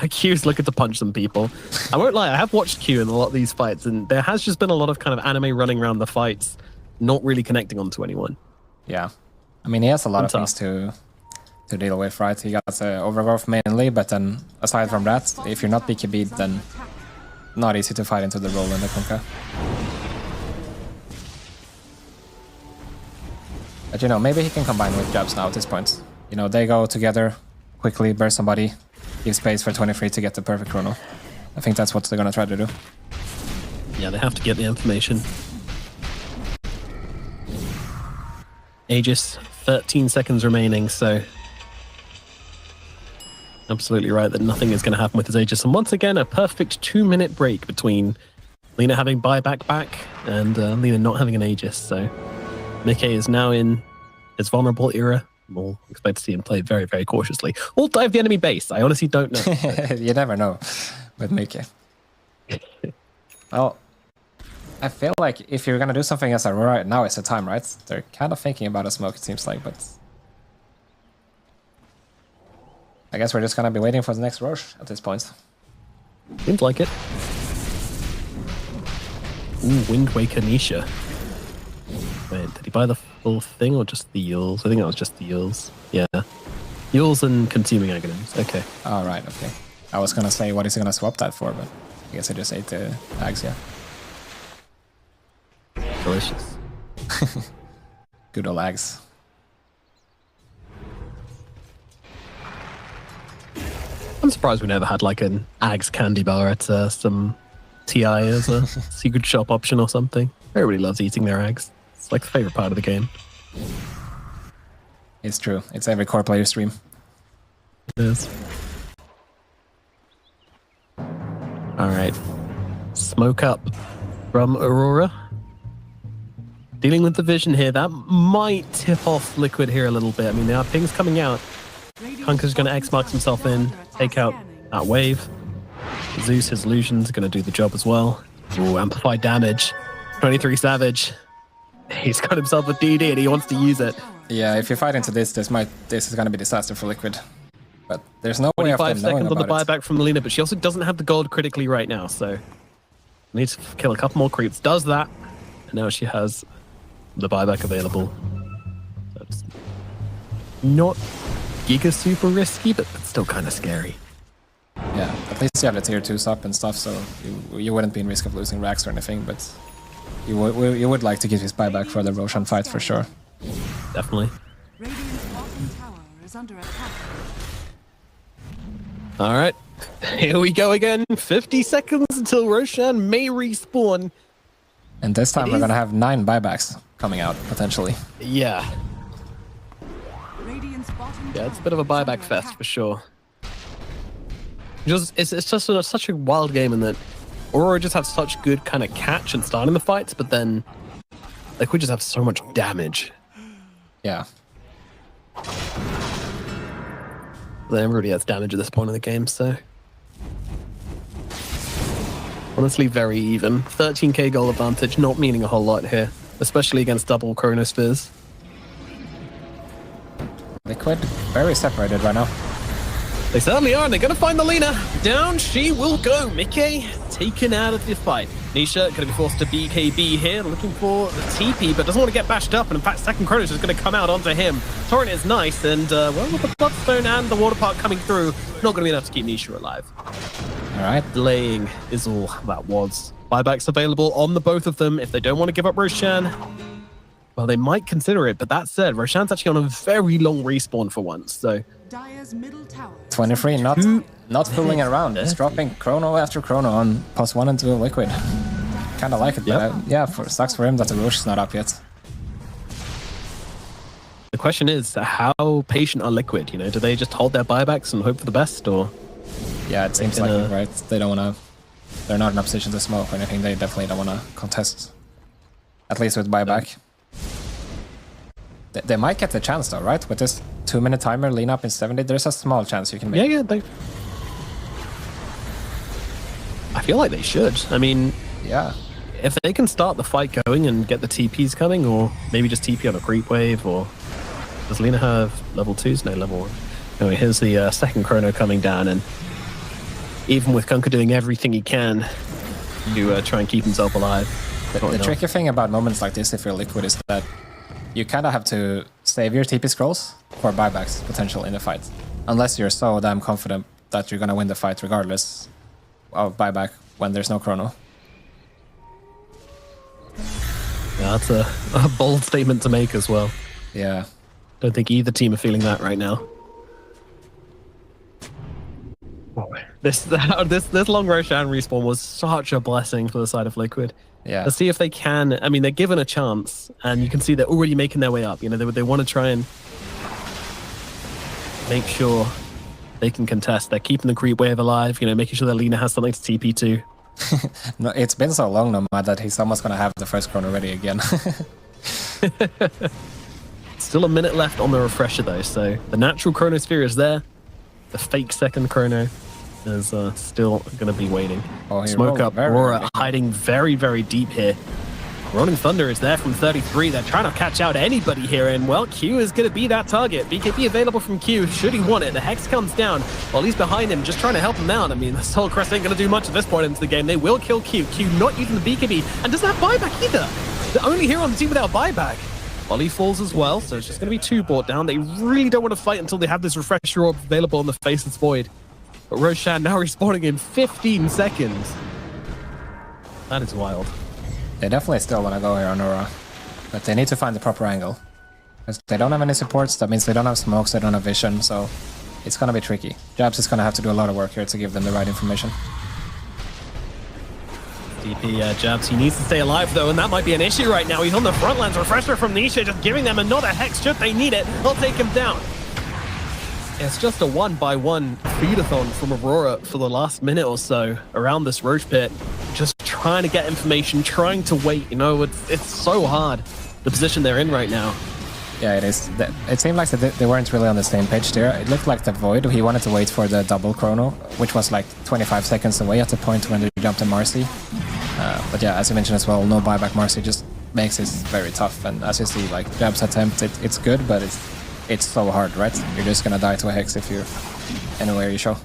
Q's looking to punch some people. I won't lie, I have watched Q in a lot of these fights, and there has just been a lot of kind of anime running around the fights, not really connecting onto anyone. Yeah. I mean, he has a lot of Tough. things to deal with, right? He got Overgrowth mainly, but then aside from that, if you're not BKB, then not easy to fight into the role in the Kunkka. But you know, maybe he can combine with jabs now at this point. You know, they go together, quickly burst somebody, give space for 23 to get the perfect chrono. I think that's what they're gonna try to do. Yeah, they have to get the information. Aegis, 13 seconds remaining, so absolutely right that nothing is going to happen with his Aegis. And once again, a perfect 2-minute break between Lina having buyback back and Lina not having an Aegis. So Mickey is now in his vulnerable era. We'll expect to see him play very, very cautiously. Or dive the enemy base. I honestly don't know. You never know with Mickey. Well, I feel like if you're gonna do something as Aurora, now is the time, right? They're kind of thinking about a smoke, it seems like, but I guess we're just gonna be waiting for the next Roche at this point. Seems like it. Ooh, Wind Waker Nisha. Wait, did he buy the full thing or just the Yules? I think that was just the Yules. Yeah. Yules and Consuming Aghanim's. Okay. Alright, okay. I was gonna say, what is he gonna swap that for, but I guess I just ate the Ags, yeah. Delicious. Good old Ags. I'm surprised we never had like an Ags candy bar at some TI as a secret shop option or something. Everybody loves eating their Ags. It's like the favorite part of the game. It's true. It's every core player stream. It is. Alright. Smoke up from Aurora. Dealing with the vision here. That might tip off Liquid here a little bit. I mean, there are pings coming out. Hunker's going to X-Marks himself in, take out that wave. Zeus, his illusion's going to do the job as well. Ooh, amplified damage. 23 Savage. He's got himself a DD and he wants to use it. Yeah, if you fight into this, this is gonna be disaster for Liquid. But there's no way of them 25 knowing seconds on the about it. buyback from Melina, but she also doesn't have the gold critically right now, so needs to kill a couple more creeps. Does that, and now she has the buyback available. That's not giga super risky, but still kind of scary. Yeah, at least you have the tier 2s up and stuff, so you wouldn't be in risk of losing racks or anything, but you would like to get his buyback for the Roshan fight for sure. Definitely. Radiant's bottom tower is under attack. All right, here we go again. 50 seconds until Roshan may respawn. And this time It we're is- gonna have 9 buybacks coming out, potentially. Yeah, Radiant's bottom yeah, it's a tower bit of a is under buyback fest attack. for sure. It's just such a wild game in that Aurora just have such good kind of catch and start in the fights, but then like we just have so much damage. Yeah. Then everybody has damage at this point in the game, so honestly very even. 13k goal advantage, not meaning a whole lot here, especially against double Chronospheres. Liquid, very separated right now. They certainly are, and they're going to find the Lina. Down she will go. Mickey taken out of the fight. Nisha going to be forced to BKB here, looking for the TP, but doesn't want to get bashed up. And in fact, second Kronos is going to come out onto him. Torrent is nice, and well, with the Bloodstone and the Water Park coming through, not going to be enough to keep Nisha alive. All right. Delaying is all that was. Buybacks available on the both of them if they don't want to give up Roshan. Well, they might consider it, but that said, Roshan's actually on a very long respawn for once, so... Dire's middle tower. 23, not fooling around. It's dropping chrono after chrono on +1 into a liquid. Kind of like it, but yeah, sucks for him that the Roche is not up yet. The question is, how patient are Liquid? You know, do they just hold their buybacks and hope for the best, or? Yeah, it seems like it, right? They don't want to. They're not in a position to smoke or anything. They definitely don't want to contest. At least with buyback. They might get the chance though, right? With this 2-minute timer, lean up in 70, there's a small chance you can make. Yeah, they... I feel like they should. I mean, yeah. If they can start the fight going and get the TPs coming, or maybe just TP on a creep wave, or does Lina have level 2s? No, level 1. Anyway, here's the second chrono coming down, and even with Kunkka doing everything he can to try and keep himself alive. The tricky thing about moments like this, if you're Liquid, is that you kind of have to save your TP scrolls for buybacks potential in the fight. Unless you're so damn confident that you're going to win the fight regardless of buyback when there's no chrono. Yeah, that's a bold statement to make as well. Yeah. Don't think either team are feeling that right now. This long Roshan respawn was such a blessing for the side of Liquid. Yeah. Let's see if they can. I mean, they're given a chance, and you can see they're already making their way up. You know, they want to try and make sure they can contest. They're keeping the creep wave alive. You know, making sure that Lina has something to TP to. No, it's been so long, Nomad, that he's almost going to have the first chrono ready again. Still a minute left on the refresher, though, so the natural chronosphere is there. The fake second chrono is still going to be waiting. Oh, Smoke up, Aurora hiding very, very deep here. Rolling Thunder is there from 33. They're trying to catch out anybody here, and well, Q is going to be that target. BKB available from Q, should he want it. The Hex comes down while he's behind him, just trying to help him out. I mean, the Soul Crest ain't going to do much at this point into the game. They will kill Q. Q not using the BKB, and doesn't have buyback either. The only hero on the team without buyback. Volley falls as well, so it's just going to be 2 brought down. They really don't want to fight until they have this refresher orb available in the Faceless Void. But Roshan now respawning in 15 seconds. That is wild. They definitely still want to go here on Aurora, but they need to find the proper angle. Because they don't have any supports, that means they don't have smokes, they don't have vision, so it's going to be tricky. Jabs is going to have to do a lot of work here to give them the right information. DP Jabs, he needs to stay alive though, and that might be an issue right now. He's on the front lines. Refresher from Nisha, just giving them another Hex should they need it. They'll take him down. It's just a 1-by-1 feed-a-thon from Aurora for the last minute or so around this Roach pit. Just trying to get information, trying to wait. You know, it's so hard, the position they're in right now. Yeah, it is. It seemed like they weren't really on the same page there. It looked like the Void, he wanted to wait for the double chrono, which was like 25 seconds away at the point when they jumped to Marcy. But yeah, as you mentioned as well, no buyback Marcy just makes it very tough. And as you see, like Jab's attempt, it's good, but it's so hard, right? You're just gonna die to a Hex if you're anywhere you show.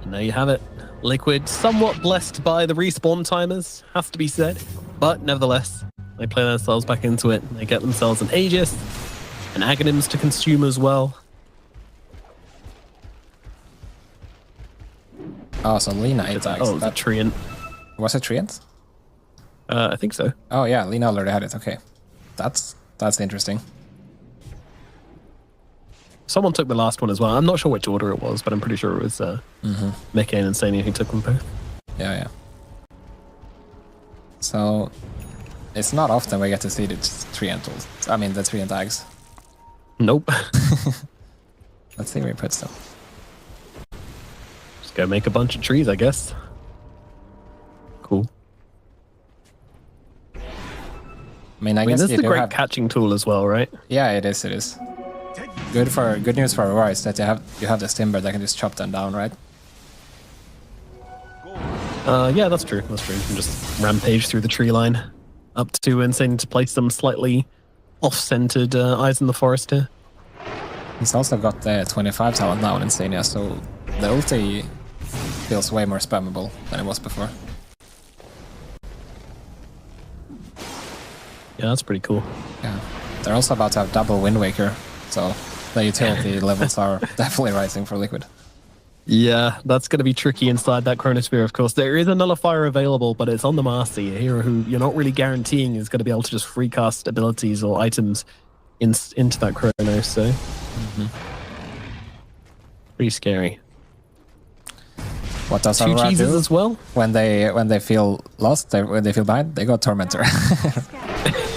And there you have it. Liquid, somewhat blessed by the respawn timers, has to be said. But nevertheless, they play themselves back into it. They get themselves an Aegis, an Aghanims to consume as well. Oh, so Lina 8 tags. Oh, the Treant. Was it Treant? I think so. Oh yeah, Lina already had it. Okay, that's interesting. Someone took the last one as well. I'm not sure which order it was, but I'm pretty sure it was Mickey and Insania who took them both. Yeah. So it's not often we get to see the Treant tools. I mean the Treant tags. Nope. Let's see where he puts them. Just go make a bunch of trees, I guess. Cool. I mean, I guess this is a great have... catching tool as well, right? Yeah, it is. It is. Good news for Aurora is that you have this timber that can just chop them down, right? Yeah, that's true. That's true. You can just rampage through the tree line up to Insane to place some slightly off-centered eyes in the forest here. He's also got the 25 talent now in Insania, so the ulti feels way more spammable than it was before. Yeah, that's pretty cool. Yeah, they're also about to have double Wind Waker, so the utility levels are definitely rising for Liquid. Yeah, that's going to be tricky inside that Chronosphere, of course. There is a Nullifier available, but it's on the Marcy, a hero who you're not really guaranteeing is going to be able to just free cast abilities or items into that Chrono, so... Pretty scary. What does Two Aurora cheeses do as well? when they feel lost, when they feel behind? They go Tormentor.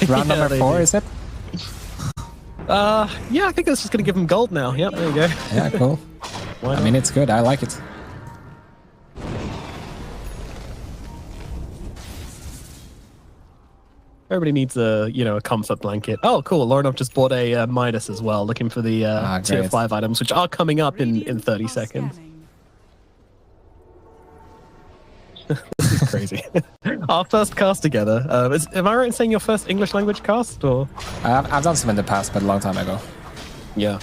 Round Yeah, number they 4, do. is it? Yeah, I think that's just going to give him gold now. Yep, there you go. Yeah, cool. Why I not? mean, it's good. I like it. Everybody needs a comfort blanket. Oh, cool. Laurenov just bought a Midas as well, looking for the tier great. 5 items, which are coming up in 30 seconds. This is crazy. Our first cast together. Am I right in saying your first English language cast? Or I've done some in the past, but a long time ago. yeah.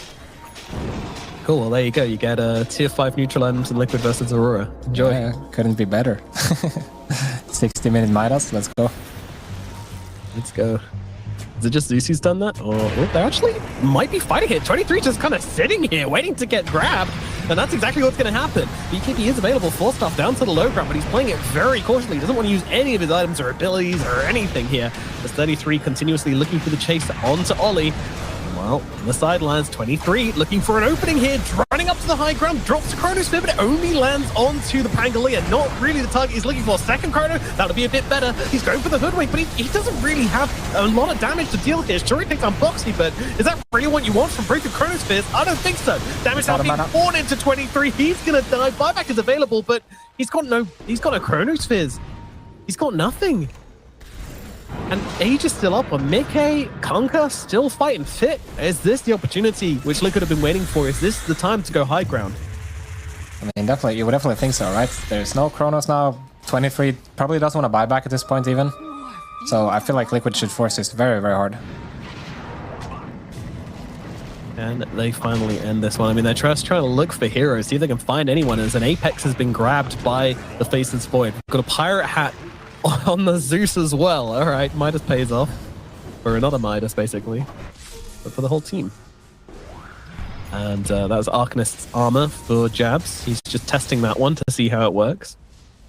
Cool. Well, there you go. You get tier 5 neutral items in Liquid versus Aurora. Enjoy. Yeah, couldn't be better. 60-minute Midas. Let's go. Let's go. Is it just Zeus who's done that? Or they actually might be fighting here. 23 just kind of sitting here waiting to get grabbed. And that's exactly what's going to happen. BKB is available for stuff down to the low ground, but he's playing it very cautiously. He doesn't want to use any of his items or abilities or anything here. As 33 continuously looking for the chase onto Ollie. Well, on the sidelines, 23 looking for an opening here, running up to the high ground, drops the Chronosphere, but it only lands onto the Pangolier. Not really the target he's looking for. Second Chrono, that'll be a bit better. He's going for the Hoodwink, but he doesn't really have a lot of damage to deal with here. Sure, he picks on Boxy, but is that really what you want from Breaker Chronospheres? I don't think so. Damage now being poured into 23. He's gonna die. Buyback is available, but he's got no Chronospheres. He's got nothing. And Age is still up on Mickey, Conker still fighting fit. Is this the opportunity which Liquid have been waiting for? Is this the time to go high ground? I mean, definitely, you would definitely think so, right? There's no Chronos now. 23 probably doesn't want to buy back at this point even. So I feel like Liquid should force this very, very hard. And they finally end this one. I mean, they're just trying to look for heroes, see if they can find anyone, as an Apex has been grabbed by the Faceless Void. Got a pirate hat on the Zeus as well. All right, Midas pays off. Or another Midas, basically. But for the whole team. And that was Arcanist's armor for Jabs. He's just testing that one to see how it works.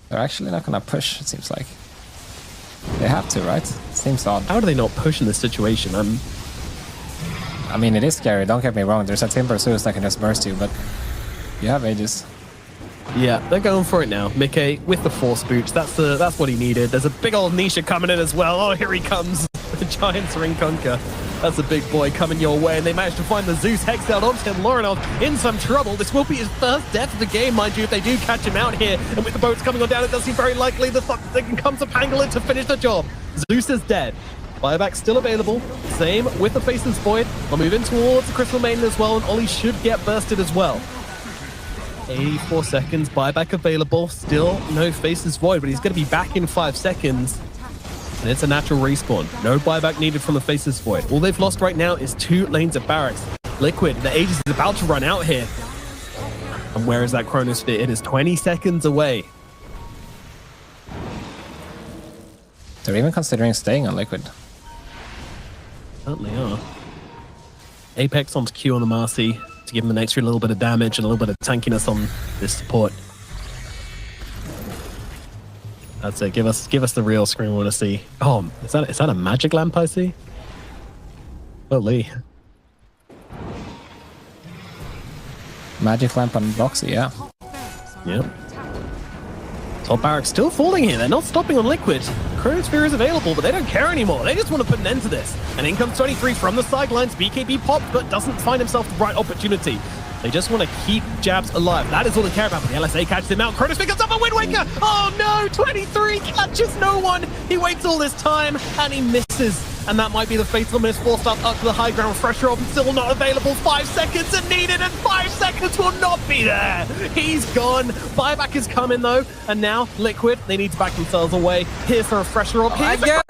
They're actually not going to push, it seems like. They have to, right? It seems odd. How do they not push in this situation? I mean, it is scary, don't get me wrong. There's a Timber Zeus that can just burst you, but you have Aegis. Yeah, they're going for it now. Mickey with the Force Boots. That's what he needed. There's a big old Nisha coming in as well. Oh, here he comes. The Giant's Ring Conker. That's a big boy coming your way, and they managed to find the Zeus Hex out onto him. Laurenov in some trouble. This will be his first death of the game, mind you, if they do catch him out here. And with the boats coming on down, it does seem very likely the they can come to Pangolin to finish the job. Zeus is dead. Buyback still available. Same with the Faceless Void. We're moving towards the Crystal Maiden as well, and Ollie should get bursted as well. 84 seconds, buyback available. Still no Faceless Void, but he's going to be back in 5 seconds. And it's a natural respawn. No buyback needed from the Faceless Void. All they've lost right now is 2 lanes of barracks. Liquid, the Aegis is about to run out here. And where is that Chronosphere? It is 20 seconds away. They're even considering staying on Liquid. Certainly are. Apex onto Q on the Marcy to give him an extra little bit of damage and a little bit of tankiness on this support. That's it. Give us the real screen we want to see. Oh, is that a magic lamp I see? Holy. Magic Lamp on Boxy, yeah. Yep. Top barracks still falling here. They're not stopping on Liquid. Chronosphere is available, but they don't care anymore. They just want to put an end to this. And in comes 23 from the sidelines. BKB popped, but doesn't find himself the right opportunity. They just want to keep Jabs alive. That is all they care about. But the LSA catches him out. Chronosphere comes up a Wind Waker. Oh no, 23 catches no one. He waits all this time and he misses. And that might be the fatal miss. Forced up to the high ground. Pressure off, still not available. 5 seconds are needed, and 5 seconds will not be there. He's gone. Buyback is coming though, and now Liquid, they need to back themselves away. Here's the refresher up. Here's again.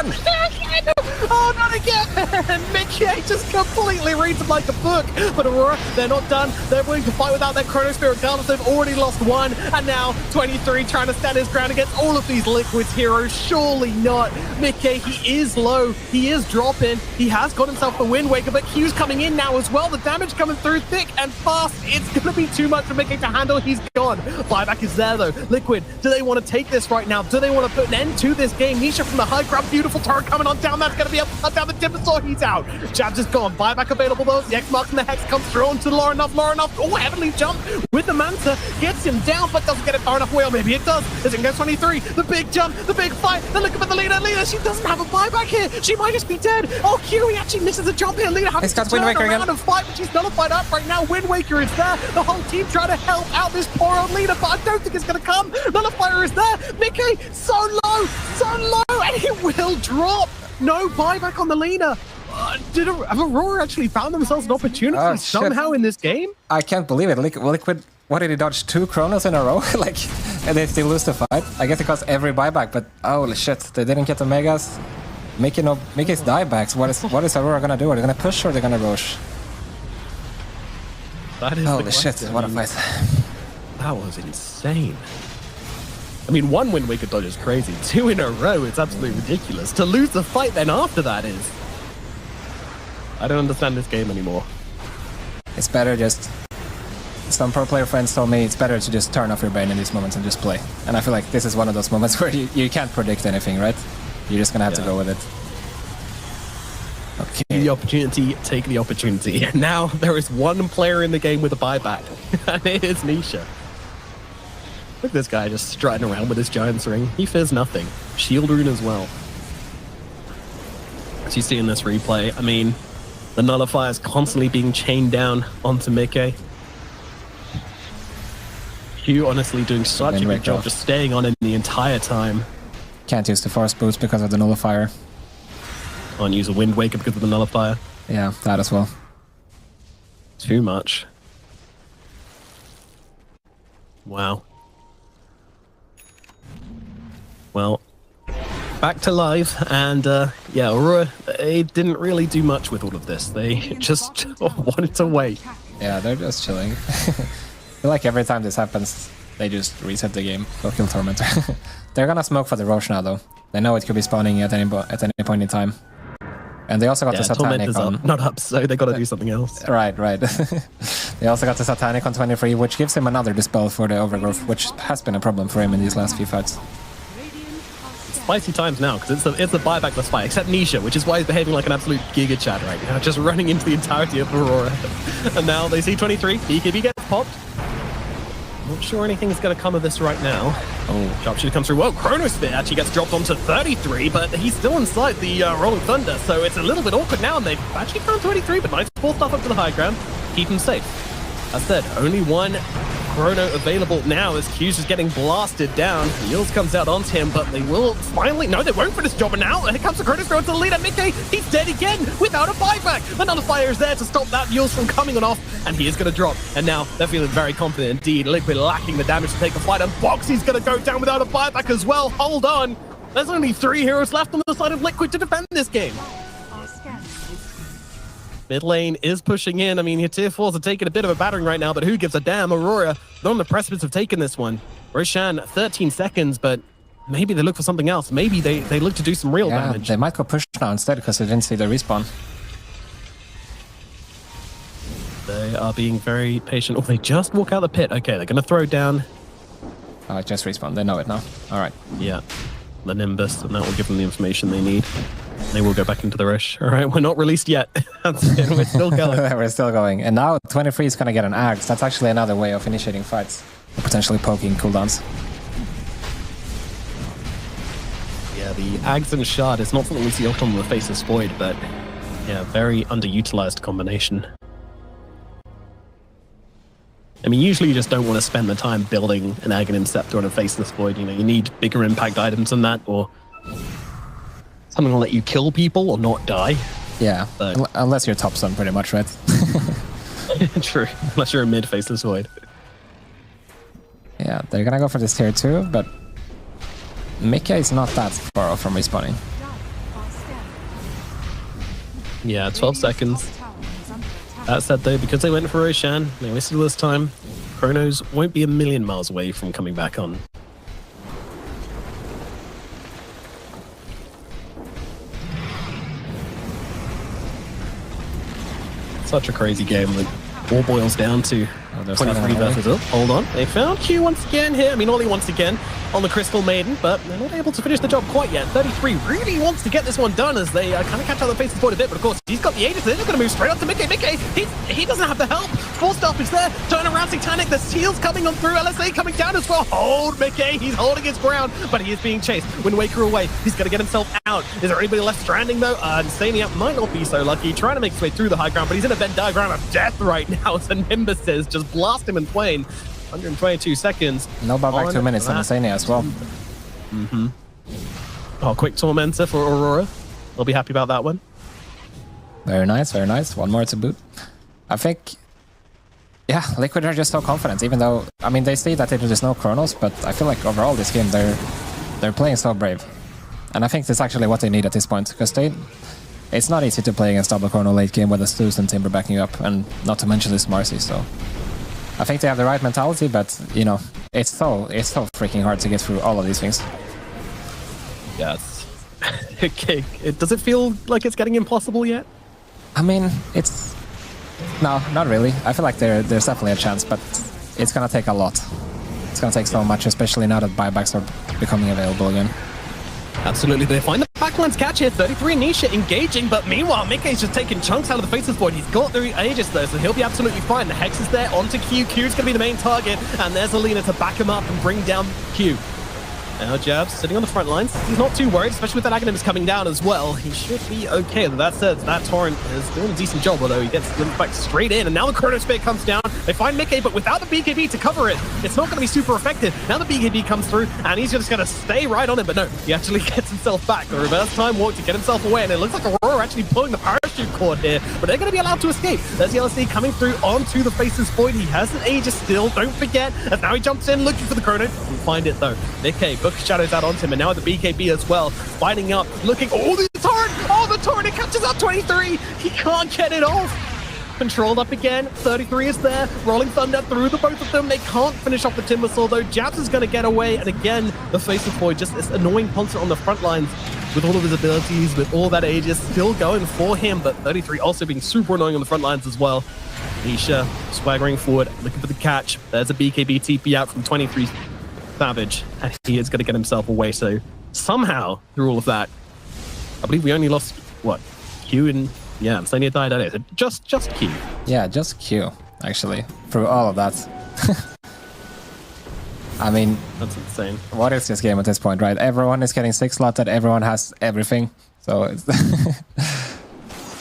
Oh no, again! Mickey just completely reads him like a book. But Aurora, they're not done. They're willing to fight without that Chronosphere regardless. They've already lost one. And now 23 trying to stand his ground against all of these Liquid's heroes. Surely not. Mickey, he is low. He is dropping. He has got himself the Wind Waker, but Q's coming in now as well. The damage coming through thick and fast. It's going to be too much for Mickey to handle. He's gone. Buyback is there though. Liquid, do they want to take this right now? Do they want to put an end to this game? Nisha from the high ground. Beautiful turret coming on down. That's going to be up down the Timbersaw. He's out. Jabs is gone. Buyback available though. The X mark and the Hex comes through onto Lorenough. Oh, heavenly jump with the Manta. Gets him down, but doesn't get it far enough away. Or maybe it does. As it goes 23. The big jump. The big fight. The look at the leader. She doesn't have a buyback here. She might just be dead. Oh, Q, he actually misses a jump here. Leader having to turn around and fight, but she's nullified up right now. Wind Waker is there. The whole team trying to help out this poor old leader, but I don't think it's going to come. Nullifier is there. Mickey, so low, and he will drop. No buyback on the leader. Have Aurora actually found themselves an opportunity somehow in this game? I can't believe it. Liquid, what did he dodge? 2 Chronos in a row? Like, and they still lose the fight? I guess it cost every buyback, but holy shit, they didn't get the Megas. Mickey's diebacks. What is Aurora gonna do? Are they gonna push or are they gonna rush? That is holy shit, what a fight. That was insane. I mean, 1 Wind Waker dodge is crazy. 2 in a row, it's absolutely ridiculous. To lose the fight then after that is... I don't understand this game anymore. It's better just... Some pro player friends told me it's better to just turn off your brain in these moments and just play. And I feel like this is one of those moments where you can't predict anything, right? You're just gonna have to go with it. Okay. The opportunity, take the opportunity. Now there is one player in the game with a buyback, and it is Nisha. Look at this guy just striding around with his Giant's Ring. He fears nothing. Shield Rune as well. As you see in this replay, I mean, the Nullifier is constantly being chained down onto Mickey. Q honestly doing such a good job just staying on him the entire time. Can't use the Force Boots because of the Nullifier. Can't use a Wind Waker because of the Nullifier. Yeah, that as well. Too much. Wow. Well, back to live, and yeah, Aurora, they didn't really do much with all of this. They just wanted to wait. Yeah, they're just chilling. I feel like every time this happens, they just reset the game. Go kill Tormentor. They're gonna smoke for the Roche now, though. They know it could be spawning at any point in time. And they also got the Satanic on... not up, so they gotta do something else. Right. They also got the Satanic on 23, which gives him another Dispel for the Overgrowth, which has been a problem for him in these last few fights. Spicy times now, because it's a buybackless fight, except Nisha, which is why he's behaving like an absolute Giga Chad right now, just running into the entirety of Aurora. And now they see 23, BKB gets popped. Not sure anything's going to come of this right now. Oh, Sharpshooter comes through. Whoa, Chronosphere actually gets dropped onto 33, but he's still inside the Rolling Thunder, so it's a little bit awkward now, and they've actually found 23, but nice pull stuff up to the high ground. Keep him safe. As said, only one Chrono available now as Q's just getting blasted down. Yields comes out onto him, but they will finally... No, they won't finish the job, and now here comes the Chronosphere onto the leader. Mickey, he's dead again without a buyback. Another fire is there to stop that Yields from coming on off, and he is going to drop. And now they're feeling very confident indeed. Liquid lacking the damage to take the fight, and Boxy's going to go down without a buyback as well. Hold on. There's only 3 heroes left on the side of Liquid to defend this game. Mid lane is pushing in. I mean, your tier 4s are taking a bit of a battering right now, but who gives a damn? Aurora, they're on the precipice of taking this one. Roshan, 13 seconds, but maybe they look for something else. Maybe they look to do some real damage. They might go push now instead because they didn't see the respawn. They are being very patient. Oh, they just walk out the pit. Okay, they're going to throw down. Oh, it just respawned. They know it now. All right. Yeah, the Nimbus, and that will give them the information they need. They will go back into the rush. All right, we're not released yet. We're still going. We're still going. And now 23 is going to get an Axe. That's actually another way of initiating fights. Or potentially poking cooldowns. Yeah, the Ags and Shard is not something we see often on the Faceless Void, but yeah, very underutilized combination. I mean, usually you just don't want to spend the time building an Aghanim Scepter on a Faceless Void. You know, you need bigger impact items than that, or something will let you kill people or not die. Yeah, unless you're top sun, pretty much, right? True, unless you're a mid-Faceless Void. Yeah, they're gonna go for this tier 2, but Mickey is not that far off from respawning. Yeah, 12 seconds. Radiant's top tower is under attack. That said, though, because they went for Roshan, they wasted all this time. Chronos won't be a million miles away from coming back on. Such a crazy game that all boils down to there's 23 another versus up. Hold on. They found Q once again here. I mean, Ollie once again on the Crystal Maiden, but they're not able to finish the job quite yet. 33 really wants to get this one done as they kind of catch out the faces point a bit, but of course, he's got the Aegis. They're going to move straight up to Mickey. Mickey, he doesn't have the help. Full stoppage there. Turn around, Satanic. The Seal's coming on through. LSA coming down as well. Hold Mickey. He's holding his ground, but he is being chased. Wind Waker away. He's going to get himself out. Is there anybody left stranding, though? Insania might not be so lucky. Trying to make his way through the high ground, but he's in a Venn diagram of death right now. So Nimbus says, just blast him in twain. 122 seconds. No buyback 2 minutes on Insania as well. Oh, quick Tormentor for Aurora. They'll be happy about that one. Very nice, very nice. One more to boot. I think, yeah, Liquid are just so confident, even though, I mean, they say that there's no Chronos, but I feel like overall this game, they're playing so brave. And I think that's actually what they need at this point, because it's not easy to play against double Chrono late game with a Zeus and Timber backing you up, and not to mention this Marcy, so... I think they have the right mentality, but, you know, it's so freaking hard to get through all of these things. Yes. Okay. Does it feel like it's getting impossible yet? I mean, it's... No, not really. I feel like there's definitely a chance, but it's gonna take a lot. It's gonna take so much, especially now that buybacks are becoming available again. Absolutely. They find the backline's catch here. 33 Nisha engaging, but meanwhile, Mickey's just taking chunks out of the faces void. He's got the Aegis though, so he'll be absolutely fine. The Hex is there onto Q. Q's going to be the main target, and there's Alina to back him up and bring down Q. Now Jabs sitting on the front lines. He's not too worried, especially with that Aghanim coming down as well. He should be okay. That said, that Torrent is doing a decent job, although he gets linked back straight in. And now the Chronosphere comes down. They find Mickey, but without the BKB to cover it, it's not going to be super effective. Now the BKB comes through, and he's just going to stay right on it. But no, he actually gets himself back. The reverse time walk to get himself away, and it looks like Aurora actually pulling the parachute cord here. But they're going to be allowed to escape. There's the LSD coming through onto the Faces Void. He has an Aegis still, don't forget. And now he jumps in looking for the Chrono. Doesn't find it though. Mickey book shadows out onto him, and now the BKB as well. Fighting up, looking. Oh, the Torrent! Oh, the Torrent! It catches up 23. He can't get it off. Controlled up again. 33 is there. Rolling Thunder through the both of them. They can't finish off the Timbersaw though. Jabs is going to get away, and again, the Face of Void, just this annoying Poncer on the front lines with all of his abilities, with all that Aegis still going for him, but 33 also being super annoying on the front lines as well. Nisha swaggering forward, looking for the catch. There's a BKB TP out from 23 Savage, and he is going to get himself away. So somehow, through all of that, I believe we only lost, what, Q and... Yeah, Insania died at it. Just Q. Yeah, just Q, actually, through all of that. I mean... That's insane. What is this game at this point, right? Everyone is getting 6-slotted, everyone has everything. So, it's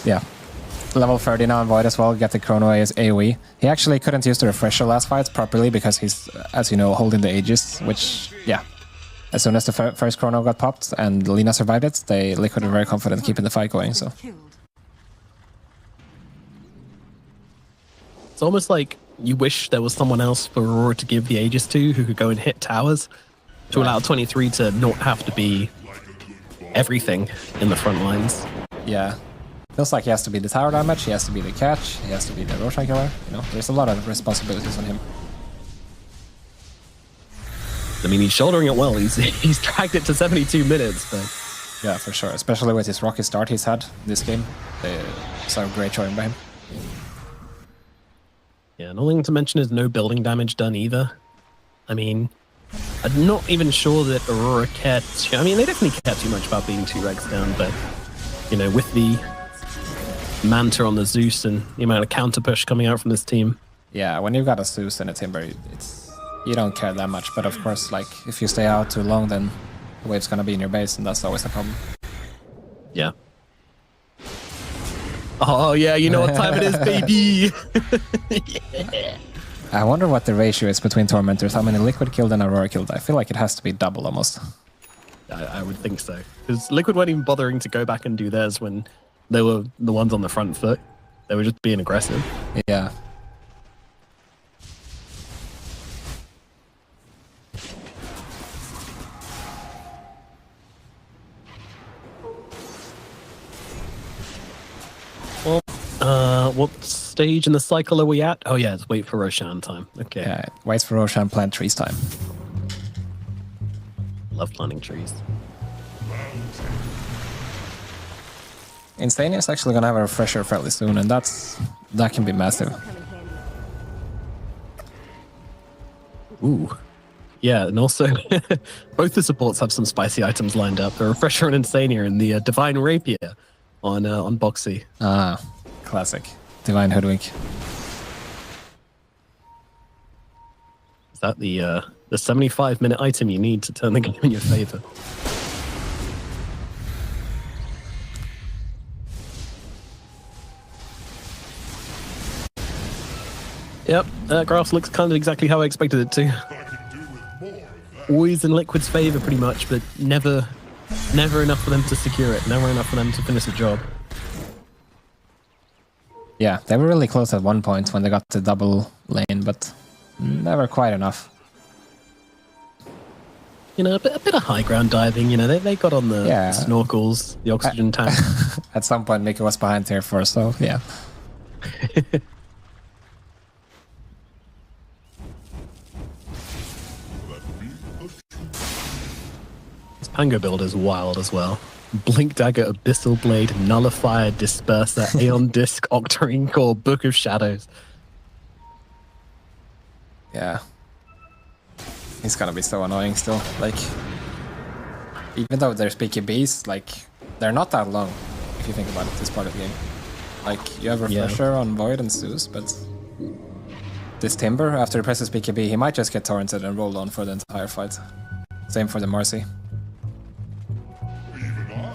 yeah. Level 30 now in Void as well, get the Chrono AoE. He actually couldn't use the Refresher last fight properly because he's, as you know, holding the Aegis, which, yeah. As soon as the first Chrono got popped and Lina survived it, they Liquid were very confident keeping the fight going, so... It's almost like you wish there was someone else for Aurora to give the Aegis to who could go and hit towers to allow 23 to not have to be everything in the front lines. Yeah. Feels like he has to be the tower damage, he has to be the catch, he has to be the Roshan killer. You know, there's a lot of responsibilities on him. I mean, he's shouldering it well. He's dragged it to 72 minutes, but... Yeah, for sure. Especially with his rocky start he's had this game. So great showing by him. Yeah, nothing to mention is no building damage done either. I mean, I'm not even sure that Aurora cared too... I mean, they definitely care too much about being 2 regs down, but, you know, with the Manta on the Zeus and the amount of counter push coming out from this team. Yeah, when you've got a Zeus and a Timber, you don't care that much. But of course, like, if you stay out too long, then the wave's gonna be in your base, and that's always a problem. Yeah. Oh, yeah, you know what time it is, baby! Yeah. I wonder what the ratio is between Tormentors. How many Liquid killed and Aurora killed? I feel like it has to be double almost. I would think so. Because Liquid weren't even bothering to go back and do theirs when they were the ones on the front foot. They were just being aggressive. Yeah. Well, what stage in the cycle are we at? Oh yeah, it's wait for Roshan time. Okay. Yeah, waits for Roshan, plant trees time. Love planting trees. Insania is actually gonna have a refresher fairly soon, and that can be massive. Ooh. Yeah, and also both the supports have some spicy items lined up. The refresher and Insania and the Divine Rapier on Boxy. Ah, classic. Divine Hoodwink. Is that the 75-minute item you need to turn the game in your favor? Yep, that grass looks kind of exactly how I expected it to. Always in Liquid's favor, pretty much, but never enough for them to secure it. Never enough for them to finish the job. Yeah, they were really close at one point when they got the double lane, but never quite enough. You know, a bit of high ground diving. You know, they got on the snorkels, the oxygen tank. At some point, Mickey was behind here first, so yeah. Pango build is wild as well. Blink Dagger, Abyssal Blade, Nullifier, Disperser, Aeon Disc, Octarine Core, Book of Shadows. Yeah. He's gonna be so annoying still. Like, even though there's PKBs, like, they're not that long, if you think about it, this part of the game. Like, you have Refresher on Void and Zeus, but this Timber, after he presses PKB, he might just get torrented and rolled on for the entire fight. Same for the Marcy.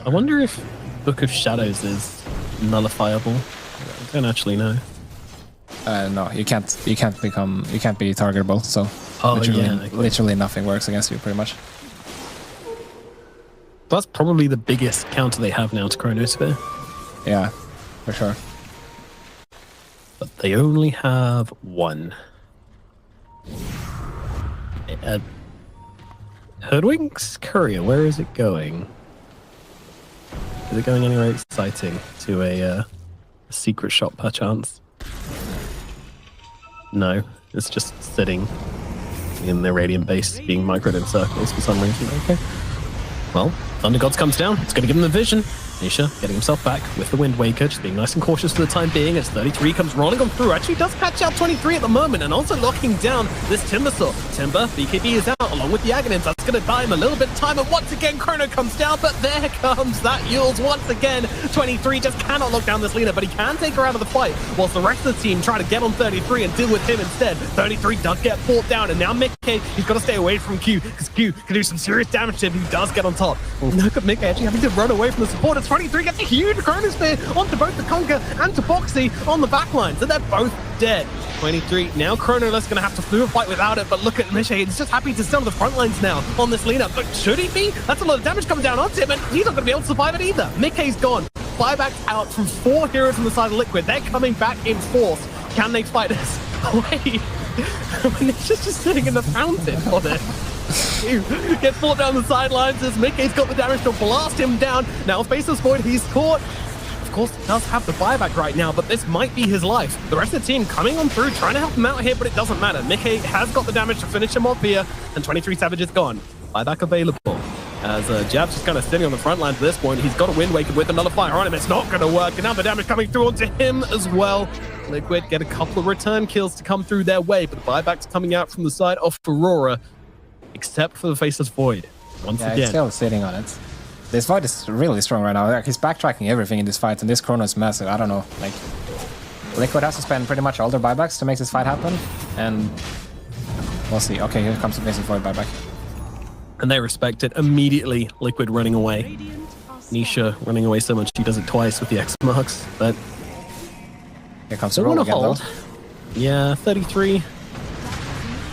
I wonder if Book of Shadows is nullifiable. I don't actually know. No, you can't be targetable, so literally nothing works against you, pretty much. That's probably the biggest counter they have now to Chronosphere. Yeah, for sure. But they only have one. Hoodwink's Courier, where is it going? Is it going anywhere exciting? To a secret shop, perchance? No, it's just sitting in the Radiant base, being microed in circles for some reason. Okay. Well, Thunder Gods comes down. It's going to give him the vision. Nisha getting himself back with the Wind Waker, just being nice and cautious for the time being as 33 comes rolling on through. Actually does catch out 23 at the moment and also locking down this Timbersaw. Timber, BKB is out along with the Aghanim's. That's going to buy him a little bit of time, and once again Chrono comes down, but there comes that Yules once again. 23 just cannot lock down this Lina, but he can take her out of the fight whilst the rest of the team try to get on 33 and deal with him instead. 33 does get fought down, and now Mickey, he's got to stay away from Q because Q can do some serious damage to him. He does get on top. Look at Mickey actually having to run away from the supporters. 23 gets a huge Chronosphere onto both the Conquer and to Boxy on the backline, so they're both dead. 23, now Chronoless going to have to flew a fight without it, but look at Mickey, he's just happy to stay on the front lines now on this Lina. But should he be? That's a lot of damage coming down onto him, and he's not going to be able to survive it either. Mickey's gone. Buyback's out from 4 heroes on the side of Liquid. They're coming back in force. Can they fight us? Wait. It's just sitting in the fountain on it. Gets fought down the sidelines as Mickey's got the damage to blast him down. Now Faceless Void, he's caught. Of course, he does have the buyback right now, but this might be his life. The rest of the team coming on through, trying to help him out here, but it doesn't matter. Mickey has got the damage to finish him off here, and 23 Savage is gone. Buyback available. As Jab's just kind of sitting on the front line at this point. He's got a Wind Waker with another fire on him. It's not going to work, and now the damage coming through onto him as well. Liquid get a couple of return kills to come through their way, but the buyback's coming out from the side of Aurora, except for the Faceless Void. Once again. He's still sitting on it. This Void is really strong right now. Like, he's backtracking everything in this fight, and this Chrono is massive. I don't know. Like, Liquid has to spend pretty much all their buybacks to make this fight happen, and we'll see. Okay, here comes the Faceless Void buyback. And they respect it immediately. Liquid running away. Nisha running away so much she does it twice with the X marks, but here comes the roll again, though. Yeah, 33.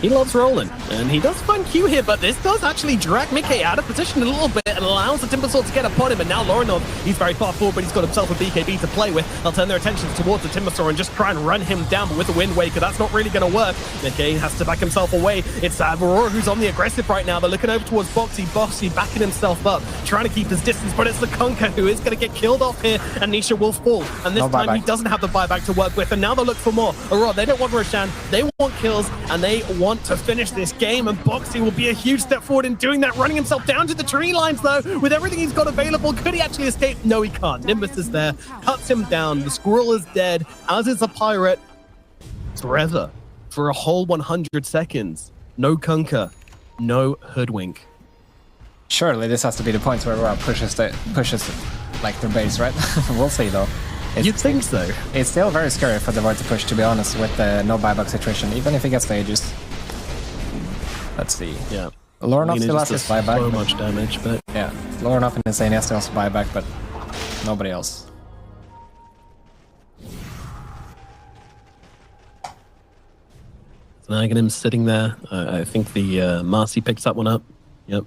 He loves rolling, and he does find Q here, but this does actually drag Mickey out of position a little bit and allows the Timber Sword to get upon him, and now Lorinov, he's very far forward, but he's got himself a BKB to play with. They'll turn their attentions towards the Timber Sword and just try and run him down, but with the Wind Waker, that's not really going to work. Mickey has to back himself away. It's Aurora who's on the aggressive right now. They're looking over towards Boxy. Boxy backing himself up, trying to keep his distance, but it's the Conker who is going to get killed off here, and Nisha will fall. And this No time buyback. he doesn't have the buyback to work with, and now they'll look for more. Aurora, they don't want Roshan, they want kills, and they want to finish this game, and Boxy will be a huge step forward in doing that, running himself down to the tree lines though. With everything he's got available, could he actually escape? No, he can't. Nimbus is there, cuts him down. The squirrel is dead, as is a pirate. Forever, for a whole 100 seconds. No Kunker, no Hoodwink. Surely this has to be the point where Aurora pushes like their base, right? We'll see though. You'd think so. It's still very scary for the Void to push, to be honest, with the no buyback situation, even if he gets the Aegis. Let's see. Yeah. Lorinov still has just his buyback. so much damage, but Yeah, Lorinov and Insania still has buyback, but nobody else. Aghanim sitting there. I think the Marcy picks that one up. Yep.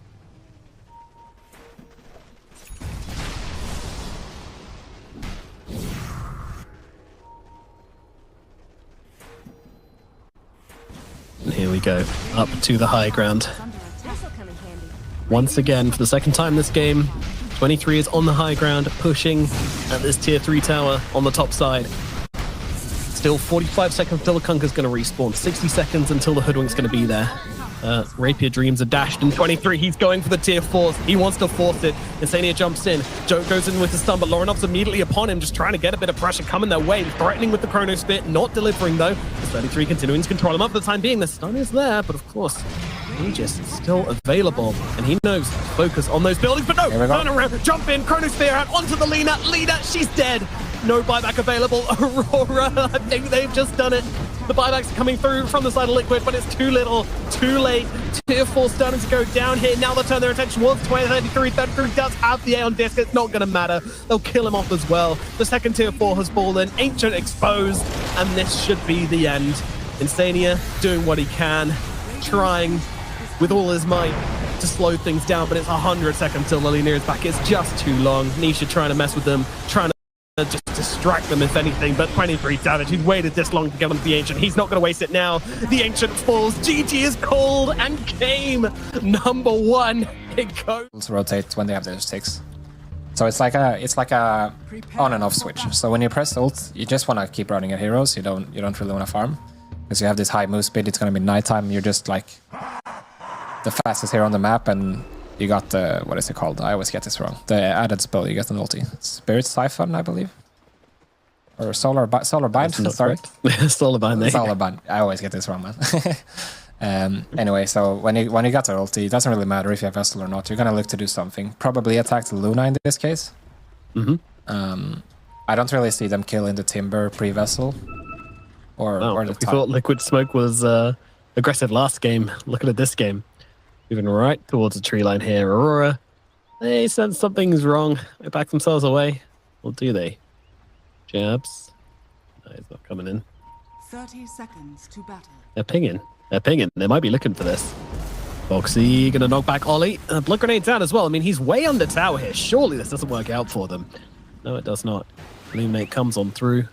And here we go, up to the high ground. This'll come in handy. Once again, for the second time this game, 23 is on the high ground, pushing at this tier 3 tower on the top side. Still 45 seconds until the Kunker's going to respawn, 60 seconds until the Hoodwink's going to be there. Rapier Dreams are dashed, and 23, he's going for the tier 4s. He wants to force it. Insania jumps in. Joe goes in with the stun, but Lorinov's immediately upon him, just trying to get a bit of pressure coming their way. Threatening with the Chrono Spit, not delivering though. 33 continuing to control him up for the time being. The stun is there, but of course, Aegis is still available, and he knows to focus on those buildings, but no! Here we go. Turn around, jump in, Chrono Spear out onto the Lina. Lina, she's dead! No buyback available. Aurora, I think they've just done it. The buybacks are coming through from the side of Liquid, but it's too little, too late. Tier 4 starting to go down here. Now they'll turn their attention towards 33. 33 does have the A on disc. It's not going to matter. They'll kill him off as well. The second tier 4 has fallen. Ancient exposed, and this should be the end. Insania doing what he can, trying with all his might to slow things down, but it's 100 seconds till Lilina is back. It's just too long. Nisha trying to mess with them, trying to just distract them if anything, but 23 damage. He's waited this long to get onto the Ancient. He's not going to waste it now. The Ancient falls. GG is called, and game number 1. It goes. Rotate when they have their sticks. So it's like a on and off switch. So when you press ult, you just want to keep running your heroes. You don't really want to farm because you have this high move speed. It's going to be nighttime. You're just like the fastest hero on the map, and you got the, what is it called? I always get this wrong. The added spell, you get an ulti. Spirit Siphon, I believe. Or Solar Bind. Sorry. Solar Bind there. Solar Bind. I always get this wrong, man. Anyway, so when you got the ulti, it doesn't really matter if you have Vessel or not. You're going to look to do something. Probably attack the Luna in this case. I don't really see them killing the Timber pre-Vessel. Or the we thought Liquid Smoke was aggressive last game. Look at this game. Moving right towards the tree line here. Aurora, they sense something's wrong. They back themselves away. Or do they? Jabs. No, he's not coming in. 30 seconds to battle. They're pinging. They're pinging. They might be looking for this. Boxy gonna knock back Ollie. Blood grenade's out as well. I mean, he's way under tower here. Surely this doesn't work out for them. No, it does not. Illuminate comes on through.